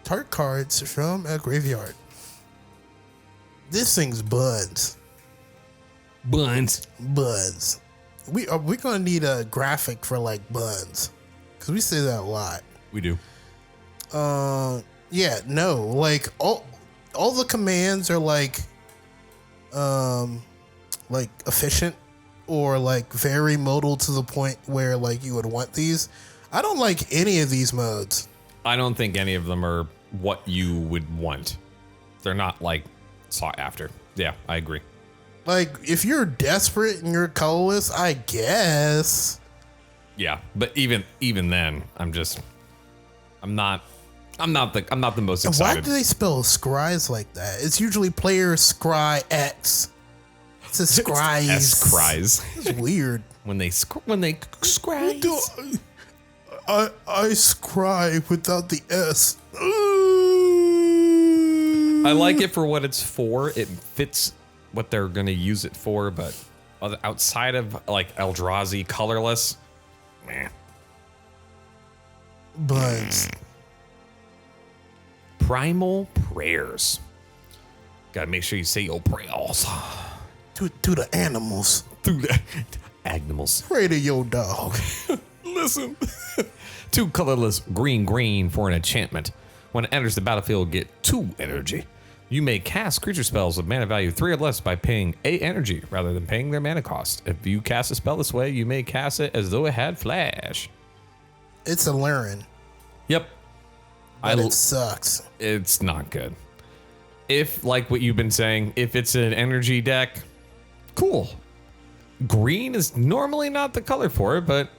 Speaker 1: target cards from a graveyard. This thing's buds.
Speaker 2: Buns.
Speaker 1: We're gonna need a graphic for like buns, because we say that a lot.
Speaker 2: We do.
Speaker 1: Yeah, no, like all the commands are like efficient or like very modal to the point where like you would want these. I don't like any of these modes.
Speaker 2: I don't think any of them are what you would want. They're not like sought after. Yeah, I agree.
Speaker 1: Like if you're desperate and you're colorless, I guess.
Speaker 2: Yeah, but even then, I'm not the most
Speaker 1: Why
Speaker 2: excited.
Speaker 1: do they spell scries like that? It's usually player scry X. It's a scries.
Speaker 2: S cries
Speaker 1: It's weird.
Speaker 2: when they scry.
Speaker 1: I scry without the S.
Speaker 2: I like it for what it's for. It fits what they're gonna use it for, but outside of like Eldrazi colorless, man.
Speaker 1: But
Speaker 2: Primal Prayers. Gotta make sure you say your prayers
Speaker 1: to the animals.
Speaker 2: through the animals.
Speaker 1: Pray to your dog.
Speaker 2: Listen. 2 colorless green for an enchantment. When it enters the battlefield, get 2 energy. You may cast creature spells with mana value 3 or less by paying 8 energy rather than paying their mana cost. If you cast a spell this way, you may cast it as though it had flash.
Speaker 1: It's a Laren,
Speaker 2: Yep.
Speaker 1: but it sucks.
Speaker 2: It's not good. If, like what you've been saying, if it's an energy deck, cool. Green is normally not the color for it, but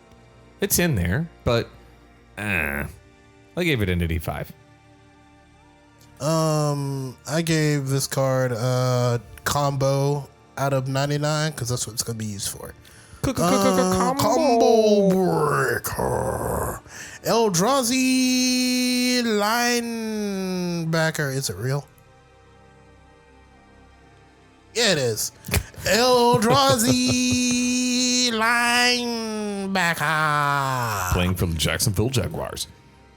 Speaker 2: it's in there. But I gave it an 85.
Speaker 1: I gave this card combo out of 99 because that's what it's gonna be used for. Combo breaker. Eldrazi linebacker. Is it real? Yeah, it is. Eldrazi linebacker.
Speaker 2: Playing for the Jacksonville Jaguars.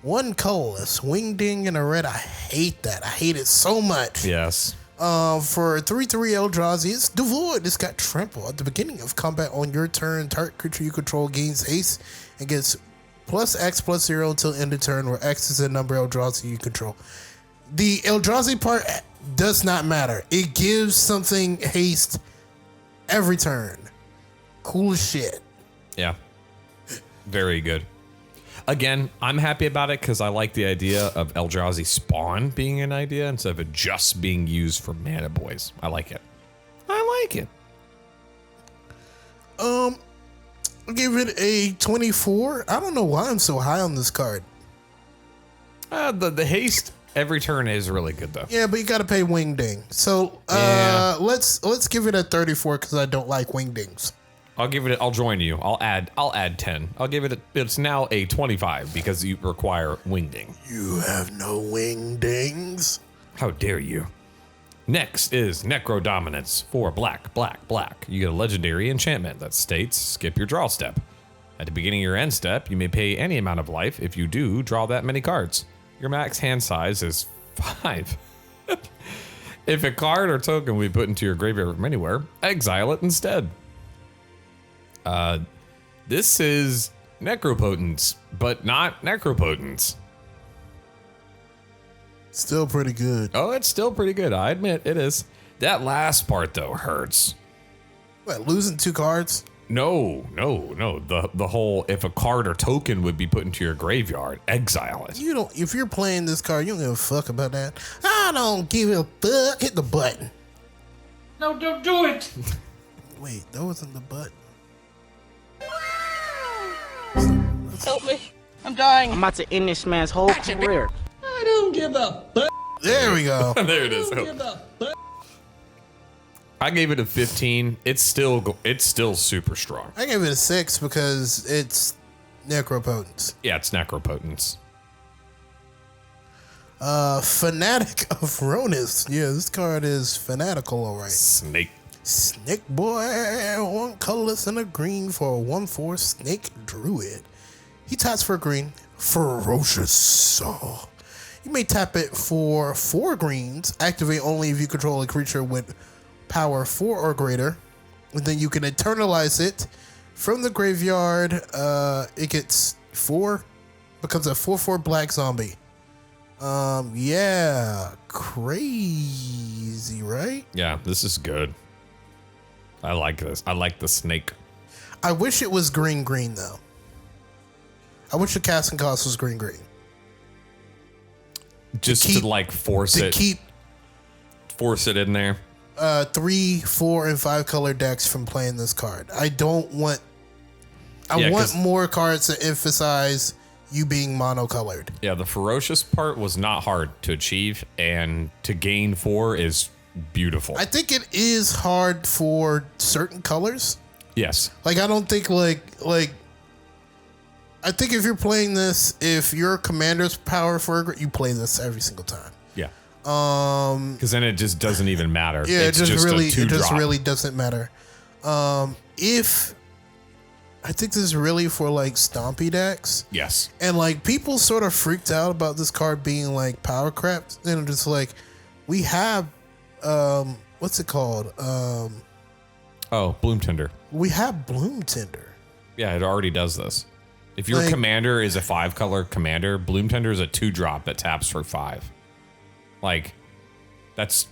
Speaker 1: One colorless, wingding, and a red. I hate that. I hate it so much.
Speaker 2: Yes.
Speaker 1: For 3/3 Eldrazi, it's devoid. It's got trample. At the beginning of combat on your turn, target creature you control gains haste and gets +X/+0 until end of turn, where X is the number of Eldrazi you control. The Eldrazi part does not matter. It gives something haste every turn. Cool as shit.
Speaker 2: Yeah. Very good. Again, I'm happy about it because I like the idea of Eldrazi spawn being an idea instead of it just being used for mana boys. I like it. I like it.
Speaker 1: I'll give it a 24. I don't know why I'm so high on this card.
Speaker 2: The haste every turn is really good though.
Speaker 1: Yeah, but you got to pay wingding. So
Speaker 2: Yeah.
Speaker 1: let's give it a 34 because I don't like wingdings.
Speaker 2: I'll join you. I'll add 10. I'll give it it's now a 25 because you require wingding.
Speaker 1: You have no wingdings.
Speaker 2: How dare you? Next is Necro Dominance. 4 black, black, black. You get a legendary enchantment that states skip your draw step. At the beginning of your end step, you may pay any amount of life. If you do, draw that many cards. Your max hand size is 5. If a card or token will be put into your graveyard from anywhere, exile it instead. This is Necropotence, but not Necropotence.
Speaker 1: Still pretty good.
Speaker 2: Oh, it's still pretty good. I admit it is. That last part though hurts.
Speaker 1: What, losing 2 cards?
Speaker 2: No. The whole if a card or token would be put into your graveyard, exile it.
Speaker 1: You don't. If you're playing this card, you don't give a fuck about that. I don't give a fuck. Hit the button.
Speaker 7: No, don't do it.
Speaker 1: Wait, that wasn't the button.
Speaker 7: Help me. I'm dying.
Speaker 5: I'm about to end this man's whole career.
Speaker 7: I don't give a fuck.
Speaker 1: There we go.
Speaker 2: There it is. I gave it a 15. It's still super strong.
Speaker 1: I gave it a 6 because it's Necropotence.
Speaker 2: Yeah, it's Necropotence.
Speaker 1: Fanatic of Ronus. Yeah, this card is fanatical, all right.
Speaker 2: Snake.
Speaker 1: Snake boy, 1 colorless and a green for a 1/4 snake druid. He taps for a green. Ferocious Saw. You may tap it for 4 greens. Activate only if you control a creature with power 4 or greater. And then you can eternalize it from the graveyard. It gets 4. Becomes a 4/4 black zombie. Yeah, crazy, right?
Speaker 2: Yeah, this is good. I like this. I like the snake.
Speaker 1: I wish it was green though. I wish the casting cost was green.
Speaker 2: Just to like force it in there.
Speaker 1: 3, 4, and 5 color decks from playing this card. I want more cards to emphasize you being monocolored.
Speaker 2: Yeah, the ferocious part was not hard to achieve, and to gain 4 is beautiful.
Speaker 1: I think it is hard for certain colors.
Speaker 2: Yes.
Speaker 1: Like I don't think like I think if you're playing this, if your commander's power for you play this every single time.
Speaker 2: Yeah. Because then it just doesn't even matter.
Speaker 1: Yeah,
Speaker 2: it's
Speaker 1: it just
Speaker 2: a
Speaker 1: really doesn't matter. If I think this is really for like stompy decks.
Speaker 2: Yes.
Speaker 1: And like people sort of freaked out about this card being like power crap. And I'm just like, we have what's it called?
Speaker 2: Bloom Tender.
Speaker 1: We have Bloom Tender.
Speaker 2: Yeah, it already does this. If your commander is a 5-color commander, Bloom Tender is a 2-drop that taps for 5. Like, that's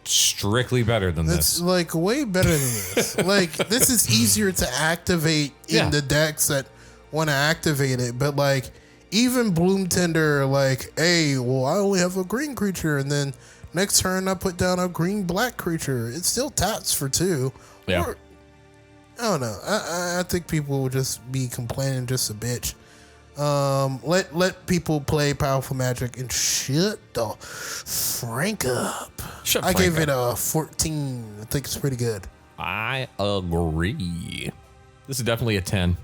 Speaker 2: strictly better than
Speaker 1: That's
Speaker 2: this.
Speaker 1: like way better than this. Like this is easier to activate in the decks that want to activate it. But like even Bloom Tender, like, hey, well, I only have a green creature, and then next turn I put down a green black creature. It still taps for 2.
Speaker 2: Yeah.
Speaker 1: Or, I don't know. I think people will just be complaining just a bitch. Let people play powerful magic and shut the Frank up. I gave it a 14. I think it's pretty good.
Speaker 2: I agree. This is definitely a 10.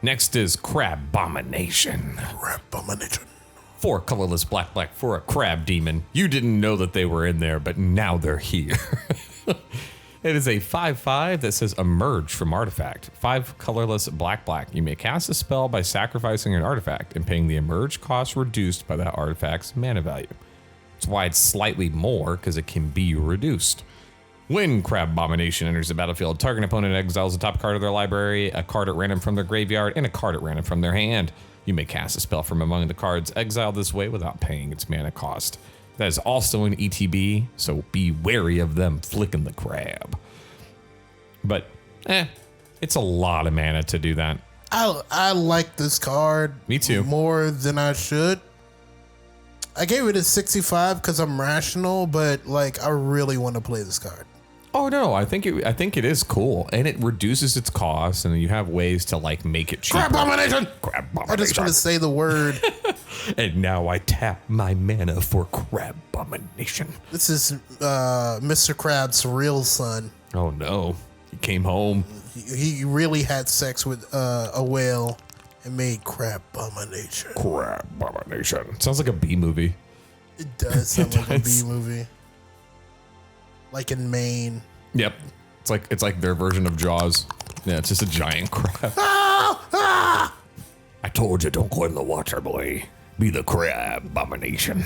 Speaker 2: Next is Crabomination.
Speaker 3: Crabomination.
Speaker 2: 4 colorless black for a crab demon. You didn't know that they were in there, but now they're here. It is a 5/5 that says emerge from artifact. 5 colorless black. You may cast a spell by sacrificing an artifact and paying the emerge cost reduced by that artifact's mana value. That's why it's slightly more, because it can be reduced. When Crabomination enters the battlefield, target opponent exiles the top card of their library, a card at random from their graveyard, and a card at random from their hand. You may cast a spell from among the cards exiled this way without paying its mana cost. That is also an ETB, so be wary of them flicking the crab. But, it's a lot of mana to do that.
Speaker 1: I like this card.
Speaker 2: Me too.
Speaker 1: More than I should. I gave it a 65 because I'm rational, but like I really want to play this card.
Speaker 2: Oh no, I think it is cool, and it reduces its cost, and you have ways to like make it cheaper.
Speaker 1: Crabomination! I just want to say the word.
Speaker 2: And now I tap my mana for Crabomination.
Speaker 1: This is Mr. Crab's real son.
Speaker 2: Oh no, he came home.
Speaker 1: He really had sex with a whale and made Crabomination.
Speaker 2: Crabomination. Sounds like a B movie.
Speaker 1: It does sound like a B movie. Like in Maine.
Speaker 2: Yep. It's like their version of Jaws. Yeah, it's just a giant crab.
Speaker 1: Ah!
Speaker 2: I told you, don't go in the water, boy. Be the Crabomination.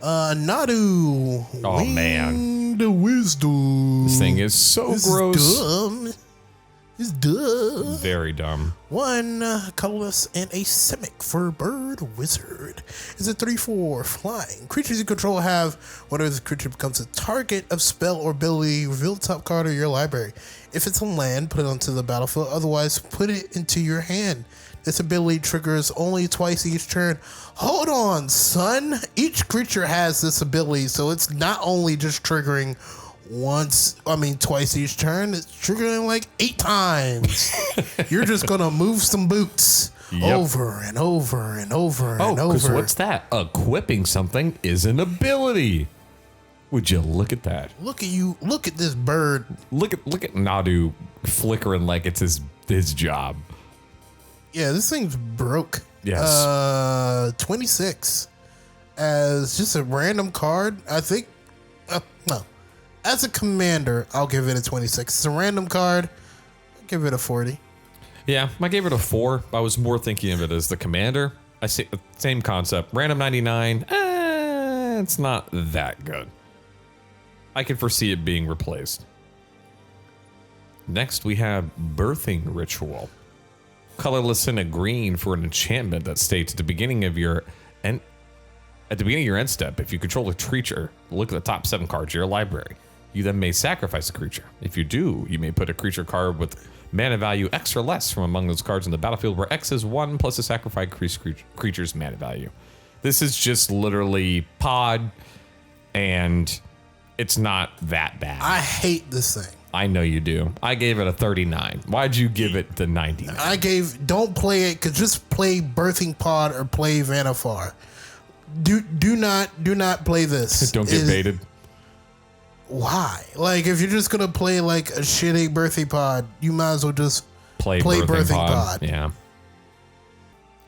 Speaker 1: Nadu.
Speaker 2: Oh man.
Speaker 1: The wisdom.
Speaker 2: This thing is so gross.
Speaker 1: Dumb. It's dumb.
Speaker 2: Very dumb.
Speaker 1: 1 colorless and a simic for bird wizard. It's a 3/4 flying. Creatures you control have whenever this creature becomes a target of spell or ability, reveal the top card of your library. If it's on land, put it onto the battlefield. Otherwise, put it into your hand. This ability triggers only twice each turn. Hold on, son. Each creature has this ability, so it's not only just triggering twice each turn. It's triggering like 8 times. You're just gonna move some boots over and over and over and over.
Speaker 2: Because what's that? Equipping something is an ability. Would you look at that?
Speaker 1: Look at you. Look at this bird.
Speaker 2: Look at Nadu flickering like it's his job.
Speaker 1: Yeah, this thing's broke.
Speaker 2: Yes.
Speaker 1: 26 as just a random card. I think. No. As a commander, I'll give it a 26. It's a random card. I'll give it a 40.
Speaker 2: Yeah, I gave it a 4. I was more thinking of it as the commander. I see same concept. Random 99. It's not that good. I can foresee it being replaced. Next, we have Birthing Ritual. Colorless and a green for an enchantment that states at the beginning of your end step, if you control a creature, look at the top 7 cards of your library. You then may sacrifice a creature. If you do, you may put a creature card with mana value X or less from among those cards in the battlefield, where X is 1 plus a sacrificed creature's mana value. This is just literally pod, and it's not that bad.
Speaker 1: I hate this thing.
Speaker 2: I know you do. I gave it a 39. Why'd you give it the 99?
Speaker 1: Don't play it, because just play Birthing Pod or play Vanifar. Do not play this.
Speaker 2: Don't get baited.
Speaker 1: Why? Like, if you're just gonna play like a shitty Birthing Pod, you might as well just play Birthing Pod.
Speaker 2: Yeah.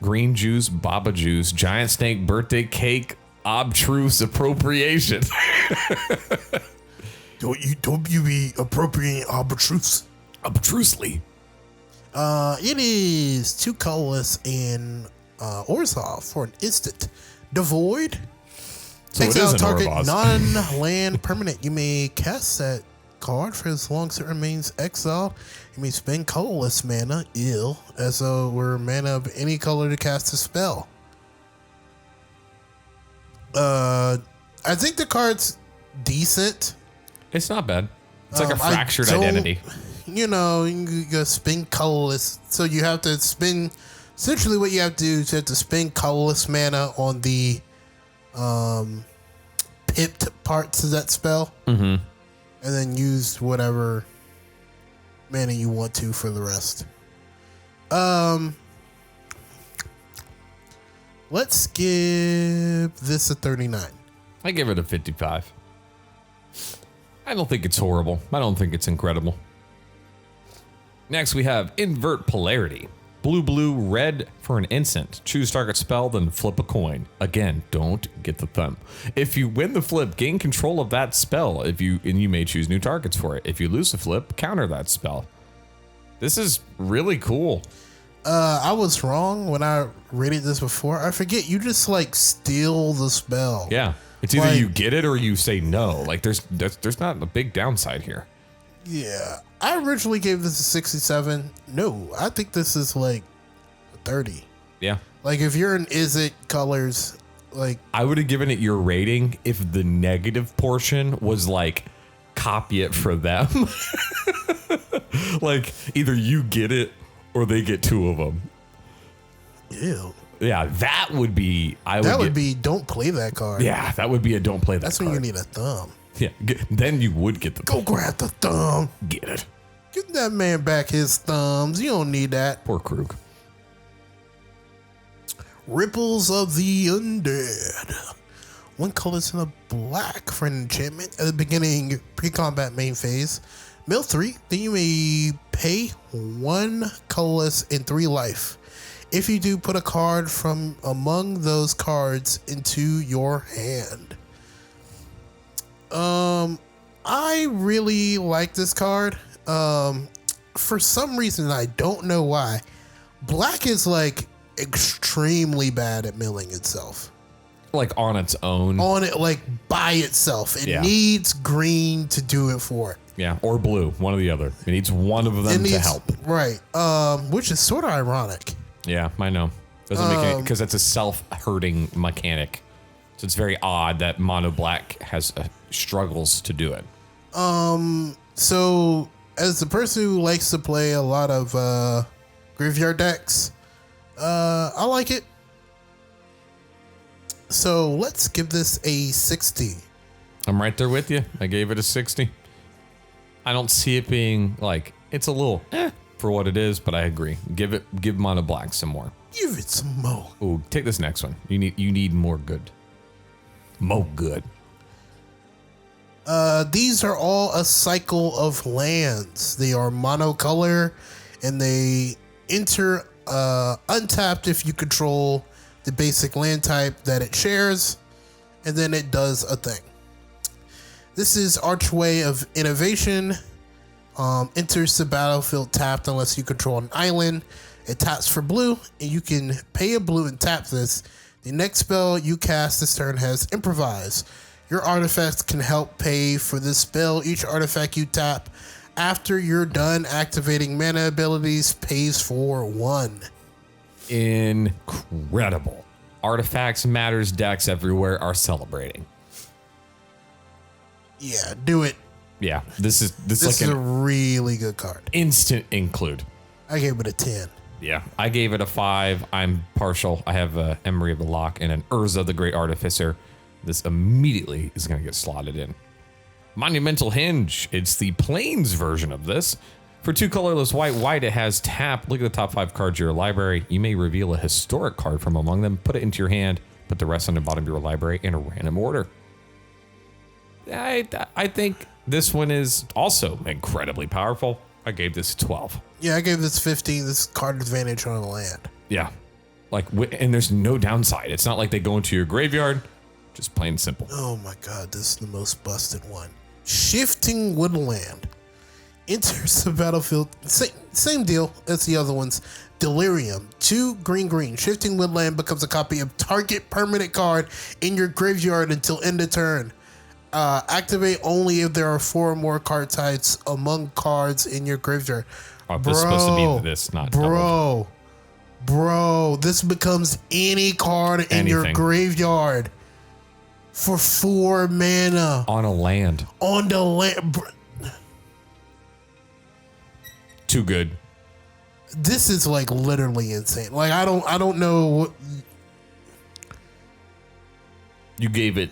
Speaker 2: Green juice, baba juice, giant snake birthday cake, obtruse appropriation.
Speaker 3: Don't you be appropriating obtruse?
Speaker 2: Obtrusely.
Speaker 1: It is 2 colorless and Orzhov for an instant. Devoid.
Speaker 2: So
Speaker 1: Exile
Speaker 2: it is an
Speaker 1: target
Speaker 2: Ouroboros.
Speaker 1: non-land permanent. You may cast that card for as long as it remains exiled. You may spend colorless mana, as though were mana of any color to cast a spell. I think the card's decent.
Speaker 2: It's not bad. It's like a fractured
Speaker 1: I don't-
Speaker 2: identity.
Speaker 1: You know, you gotta spend colorless. So you have to spend. Essentially, what you have to do is you have to spend colorless mana on the pipped parts of that spell, and then use whatever mana you want to for the rest. Let's give this a 39.
Speaker 2: I give it a 55. I don't think it's horrible. I don't think it's incredible. Next, we have Invert Polarity. Blue, blue, red for an instant. Choose target spell, then flip a coin. Again, don't get the thumb. If you win the flip, gain control of that spell. And you may choose new targets for it. If you lose the flip, counter that spell. This is really cool.
Speaker 1: I was wrong when I rated this before. I forget, you just like steal the spell.
Speaker 2: Yeah. It's either
Speaker 1: Like-
Speaker 2: you get it or you say no. Like there's not a big downside here.
Speaker 1: Yeah. I originally gave this a 67. No, I think this is like a 30.
Speaker 2: Yeah.
Speaker 1: Like if you're in Is It colors, like
Speaker 2: I would have given it your rating if the negative portion was like copy it for them. Like either you get it or they get two of them.
Speaker 1: ew.
Speaker 2: Yeah, that would be.
Speaker 1: That would be don't play that card.
Speaker 2: Yeah, that would be a don't play that.
Speaker 1: That's
Speaker 2: card.
Speaker 1: when you need a thumb.
Speaker 2: Yeah, then you would get the
Speaker 1: Go grab the thumb.
Speaker 2: get it.
Speaker 1: Give that man back his thumbs. You don't need that.
Speaker 2: Poor Krug.
Speaker 1: Ripples of the Undead. One colorless and a black for an enchantment at the beginning pre-combat main phase. Mill 3, then you may pay 1 colorless and 3 life. If you do, put a card from among those cards into your hand. I really like this card. For some reason, I don't know why. Black is like extremely bad at milling itself.
Speaker 2: Like on its own.
Speaker 1: On it, like by itself. It
Speaker 2: Yeah.
Speaker 1: needs green to do it for it.
Speaker 2: Yeah, or blue, one or the other. It needs one of
Speaker 1: It
Speaker 2: them
Speaker 1: needs,
Speaker 2: to help.
Speaker 1: Right. Which is sort of ironic.
Speaker 2: Yeah, I know. Doesn't make any because it's a self-hurting mechanic. So it's very odd that mono black has struggles to do it.
Speaker 1: So as the person who likes to play a lot of graveyard decks, I like it. So let's give this a 60.
Speaker 2: I'm right there with you. I gave it a 60. I don't see it being like it's a little for what it is, but I agree. Give mono black some more.
Speaker 1: Give it some more.
Speaker 2: Ooh, take this next one. You need more good. More good.
Speaker 1: These are all a cycle of lands. They are monocolor and they enter untapped if you control the basic land type that it shares, and then it does a thing. This is Archway of Innovation. Enters the battlefield tapped unless you control an island. It taps for blue, and you can pay a blue and tap this. The next spell you cast this turn has Improvise. Your artifacts can help pay for this spell. Each artifact you tap after you're done activating mana abilities pays for 1.
Speaker 2: Incredible. Artifacts, matters, decks everywhere are celebrating.
Speaker 1: Yeah, do it.
Speaker 2: Yeah, this is
Speaker 1: This
Speaker 2: like
Speaker 1: is a
Speaker 2: an
Speaker 1: really good card.
Speaker 2: instant include.
Speaker 1: I gave it a 10.
Speaker 2: Yeah, I gave it a 5. I'm partial. I have Emery of the Lock and an Urza the Great Artificer. This immediately is going to get slotted in. Monumental Hinge. It's the Plains version of this. For 2 colorless white, it has tap. Look at the top 5 cards of your library. You may reveal a historic card from among them, put it into your hand, put the rest on the bottom of your library in a random order. I think this one is also incredibly powerful. I gave this 12.
Speaker 1: Yeah, I gave this 15. This is card advantage on the land.
Speaker 2: Yeah. Like, and there's no downside. It's not like they go into your graveyard. Just plain simple.
Speaker 1: Oh my god, this is the most busted one. Shifting Woodland. Enters the battlefield. Same deal as the other ones. Delirium. 2 green. Shifting Woodland becomes a copy of target permanent card in your graveyard until end of turn. Activate only if there are 4 or more card types among cards in your graveyard.
Speaker 2: Oh, this is supposed to be this, not
Speaker 1: Bro, this becomes any card in your
Speaker 2: Anything.
Speaker 1: graveyard for 4 mana
Speaker 2: on a land.
Speaker 1: on the land.
Speaker 2: Too good.
Speaker 1: This is like literally insane. Like I don't know what
Speaker 2: You gave it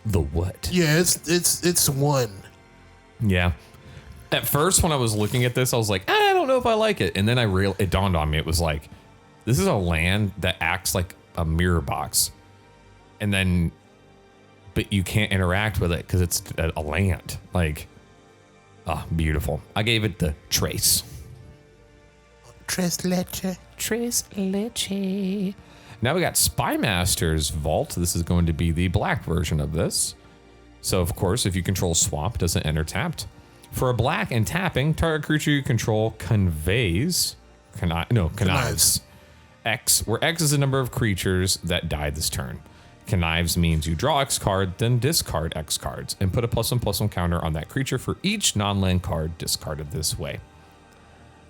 Speaker 2: the what?
Speaker 1: Yeah, it's 1.
Speaker 2: Yeah. At first, when I was looking at this, I was like, I don't know if I like it. And then it dawned on me. It was like, this is a land that acts like a mirror box. And then, but you can't interact with it because it's a land. Like, beautiful. I gave it the Trace.
Speaker 1: Tres leche.
Speaker 2: Tres leche. Now we got Spymaster's Vault. This is going to be the black version of this. So, of course, if you control Swamp, doesn't enter tapped. For a black and tapping, target creature you control connives. X, where X is the number of creatures that died this turn. Connives means you draw X card, then discard X cards, and put a +1/+1 counter on that creature for each non-land card discarded this way.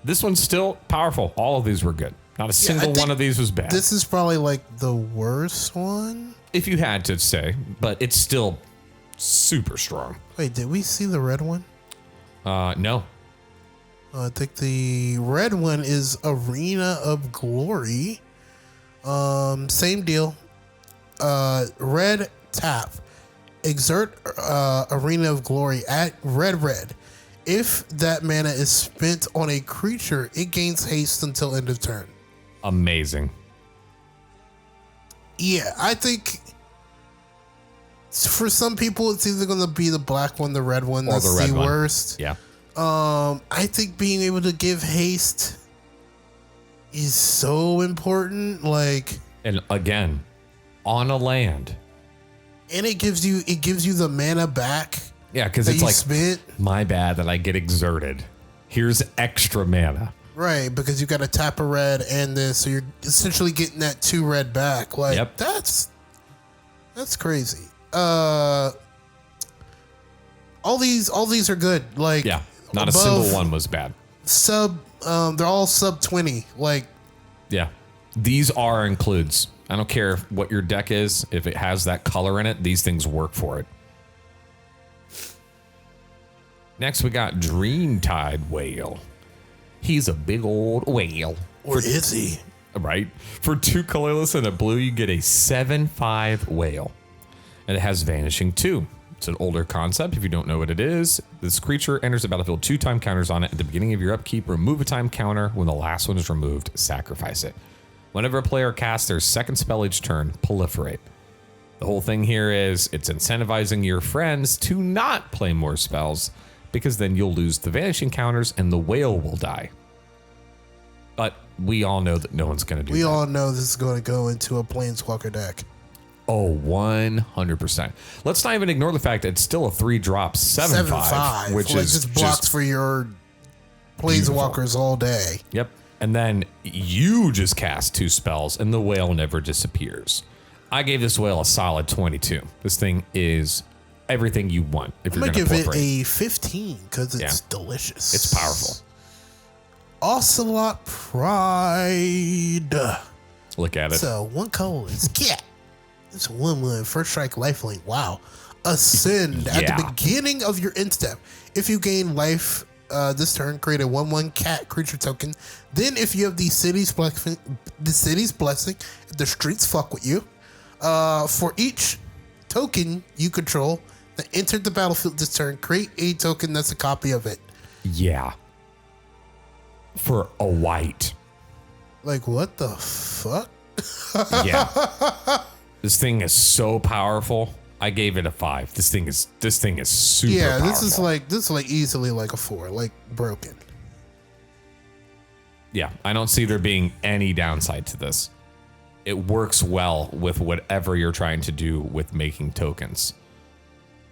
Speaker 2: This one's still powerful. All of these were good. Not a single one of these was bad.
Speaker 1: This is probably like the worst one.
Speaker 2: If you had to say, but it's still super strong.
Speaker 1: Wait, did we see the red one?
Speaker 2: No.
Speaker 1: I think the red one is Arena of Glory. Same deal. Red tap. Exert Arena of Glory at red. If that mana is spent on a creature, it gains haste until end of turn.
Speaker 2: Amazing.
Speaker 1: Yeah, I think for some people it's either going to be the black one, the red one. That's the worst.
Speaker 2: Yeah.
Speaker 1: I think being able to give haste is so important. Like,
Speaker 2: and again, on a land,
Speaker 1: and it gives you the mana back.
Speaker 2: Yeah, because it's like,
Speaker 1: spent.
Speaker 2: My bad that I get exerted. Here's extra mana.
Speaker 1: Right, because you got to tap a red and this, so you're essentially getting that 2 red back. Like,
Speaker 2: yep.
Speaker 1: That's crazy. All these are good. Like,
Speaker 2: yeah, not a single one was bad.
Speaker 1: They're all sub 20. Like,
Speaker 2: yeah, these are includes. I don't care what your deck is. If it has that color in it, these things work for it. Next, we got Dreamtide Whale. He's a big old whale.
Speaker 1: Or is he?
Speaker 2: Right. For 2 colorless and a blue, you get a 7/5 whale. And it has Vanishing 2. It's an older concept. If you don't know what it is, this creature enters the battlefield 2 time counters on it. At the beginning of your upkeep, remove a time counter. When the last one is removed, sacrifice it. Whenever a player casts their second spell each turn, proliferate. The whole thing here is it's incentivizing your friends to not play more spells, because then you'll lose the vanishing counters and the whale will die. But we all know that no one's going to do that.
Speaker 1: We all know this is going to go into a Planeswalker deck.
Speaker 2: Oh, 100%. Let's not even ignore the fact that it's still a 3-drop 7/5, which
Speaker 1: like
Speaker 2: is
Speaker 1: just blocks for your Planeswalkers all day.
Speaker 2: Yep. And then you just cast 2 spells and the whale never disappears. I gave this whale a solid 22. This thing is everything you want. If
Speaker 1: I'm
Speaker 2: you're
Speaker 1: going to give it
Speaker 2: play.
Speaker 1: a 15 because it's delicious.
Speaker 2: It's powerful.
Speaker 1: Ocelot Pride.
Speaker 2: Look at it.
Speaker 1: So 1 colorless cat. It's 1/1 first strike lifelink. Wow. Ascend at the beginning of your end step. If you gain life this turn, create a 1/1 cat creature token. Then if you have the city's blessing, if the streets fuck with you, for each token you control that entered the battlefield this turn, create a token that's a copy of it.
Speaker 2: Yeah. For a white.
Speaker 1: Like, what the fuck?
Speaker 2: Yeah. This thing is so powerful. I gave it a 5. This thing is super powerful.
Speaker 1: This is like easily like a 4, like broken.
Speaker 2: Yeah, I don't see there being any downside to this. It works well with whatever you're trying to do with making tokens.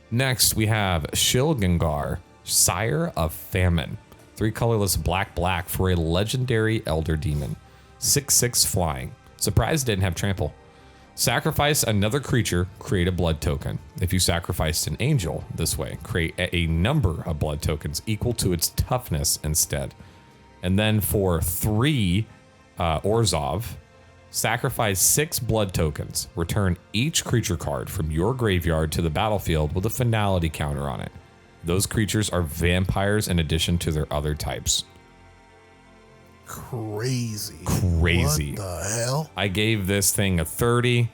Speaker 2: Next, we have Shilgengar, Sire of Famine. 3 colorless black for a legendary Elder Demon. 6/6 flying. Surprised it didn't have trample. Sacrifice another creature, create a blood token. If you sacrificed an angel this way, create a number of blood tokens equal to its toughness instead. And then for 3 Orzhov, sacrifice 6 blood tokens. Return each creature card from your graveyard to the battlefield with a finality counter on it. Those creatures are vampires in addition to their other types.
Speaker 1: Crazy.
Speaker 2: Crazy.
Speaker 1: What the hell?
Speaker 2: I gave this thing a 30.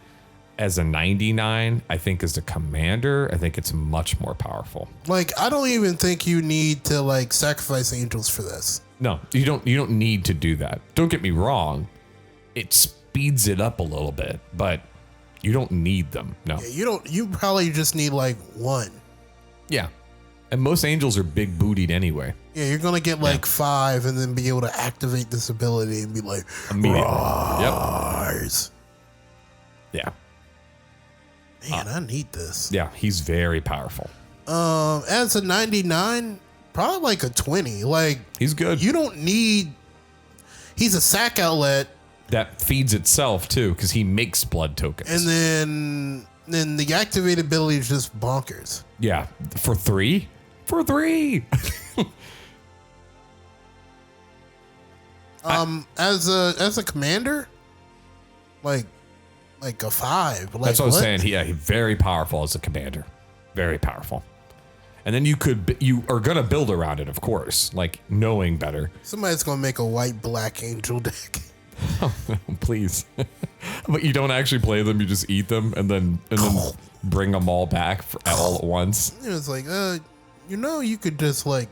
Speaker 2: as a 99, I think as a commander, I think it's much more powerful.
Speaker 1: Like, I don't even think you need to like sacrifice angels for this.
Speaker 2: No, you don't need to do that. Don't get me wrong. It speeds it up a little bit, but you don't need them. No.
Speaker 1: Yeah, you probably just need like one.
Speaker 2: Yeah. And most angels are big bootied anyway.
Speaker 1: Yeah, you're gonna get like 5 and then be able to activate this ability and be like,
Speaker 2: Immediately.
Speaker 1: rise.
Speaker 2: Yep. Yeah.
Speaker 1: Man, I need this.
Speaker 2: Yeah, he's very powerful.
Speaker 1: As a 99, probably like a 20. Like,
Speaker 2: He's good.
Speaker 1: you don't need. He's a sack outlet,
Speaker 2: That feeds itself too, because he makes blood tokens.
Speaker 1: and then the activate ability is just bonkers.
Speaker 2: Yeah, for 3? For 3.
Speaker 1: As a commander, like a 5. Like,
Speaker 2: That's what I was saying. He's very powerful as a commander. Very powerful. And then you are gonna build around it, of course, like knowing better.
Speaker 1: Somebody's gonna make a white black angel deck.
Speaker 2: Oh, please. But you don't actually play them. You just eat them and then bring them all back all at once.
Speaker 1: It's like, you could just like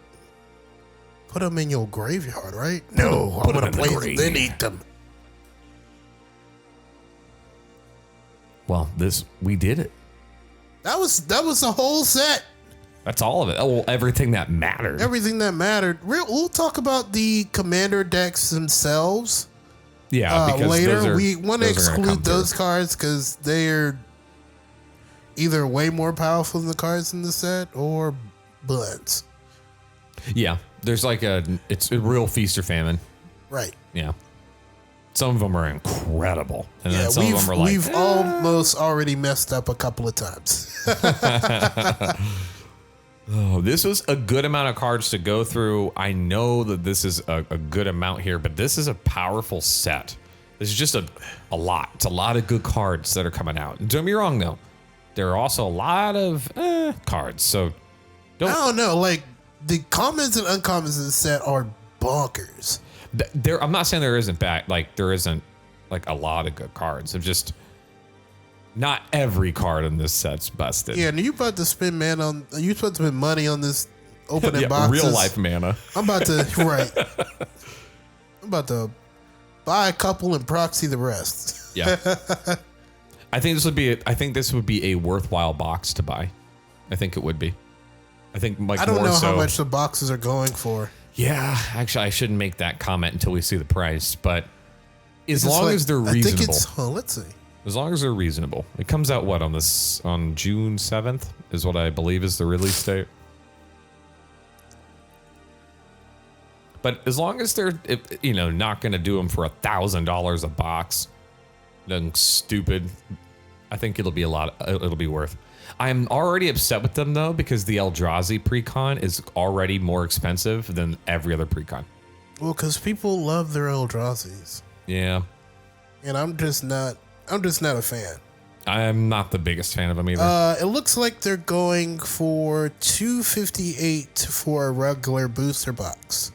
Speaker 1: put them in your graveyard, right? No, I'm gonna play them, then eat them.
Speaker 2: Well, we did it.
Speaker 1: That was the whole set.
Speaker 2: That's all of it. Oh, well, everything that mattered.
Speaker 1: Everything that mattered. We'll talk about the commander decks themselves.
Speaker 2: Yeah, because
Speaker 1: later we want to exclude those cards because they're either way more powerful than the cards in the set or blends.
Speaker 2: Yeah, there's like it's a real feast or famine.
Speaker 1: Right.
Speaker 2: Yeah. Some of them are incredible, and
Speaker 1: Yeah,
Speaker 2: then some of them are like
Speaker 1: we've almost already messed up a couple of times.
Speaker 2: Oh, this was a good amount of cards to go through. I know that this is a good amount here, but this is a powerful set. This is just a lot. It's a lot of good cards that are coming out. Don't get me wrong, though. There are also a lot of cards, so
Speaker 1: I don't know. Like, the commons and uncommons in the set are bonkers.
Speaker 2: I'm not saying there isn't there isn't like a lot of good cards. It's just not every card in this set's busted.
Speaker 1: Yeah, and you about to spend money on this opening boxes.
Speaker 2: Real life mana.
Speaker 1: I'm about to I'm about to buy a couple and proxy the rest.
Speaker 2: Yeah. I think this would be a worthwhile box to buy. I think it would be. I think like
Speaker 1: I don't
Speaker 2: more
Speaker 1: know
Speaker 2: so,
Speaker 1: how much the boxes are going for.
Speaker 2: Yeah, actually, I shouldn't make that comment until we see the price. But as long as they're reasonable,
Speaker 1: I think it's. Let's see.
Speaker 2: As long as they're reasonable, it comes out on June 7th is what I believe is the release date. But as long as they're not going to do them for $1,000 a box, nothing stupid, I think it'll be it'll be worth. I'm already upset with them though because the Eldrazi precon is already more expensive than every other precon.
Speaker 1: Well, because people love their Eldrazi's.
Speaker 2: Yeah.
Speaker 1: And I'm just not a fan.
Speaker 2: I'm not the biggest fan of them either.
Speaker 1: It looks like they're going for $258 for a regular booster box.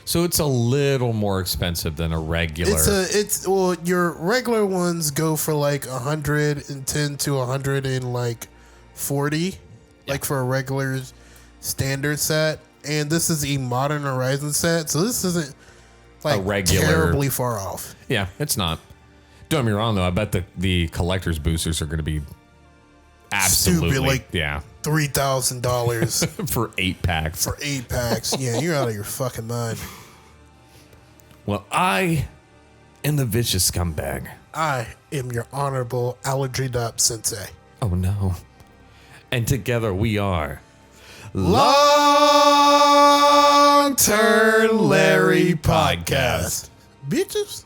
Speaker 2: So it's a little more expensive than a regular.
Speaker 1: Well, your regular ones go for like 110 to 140, like for a regular standard set. And this is a Modern Horizon set, so this isn't like
Speaker 2: a regular,
Speaker 1: terribly far off.
Speaker 2: Yeah, it's not. Don't get me wrong though. I bet the collector's boosters are going to be absolutely
Speaker 1: stupid, like $3,000
Speaker 2: for 8 packs.
Speaker 1: For 8 packs, yeah, you're out of your fucking mind.
Speaker 2: Well, I am the vicious scumbag.
Speaker 1: I am your honorable allergy dop sensei.
Speaker 2: Oh no! And together we are
Speaker 1: Longturnlarry Podcast. Bitches.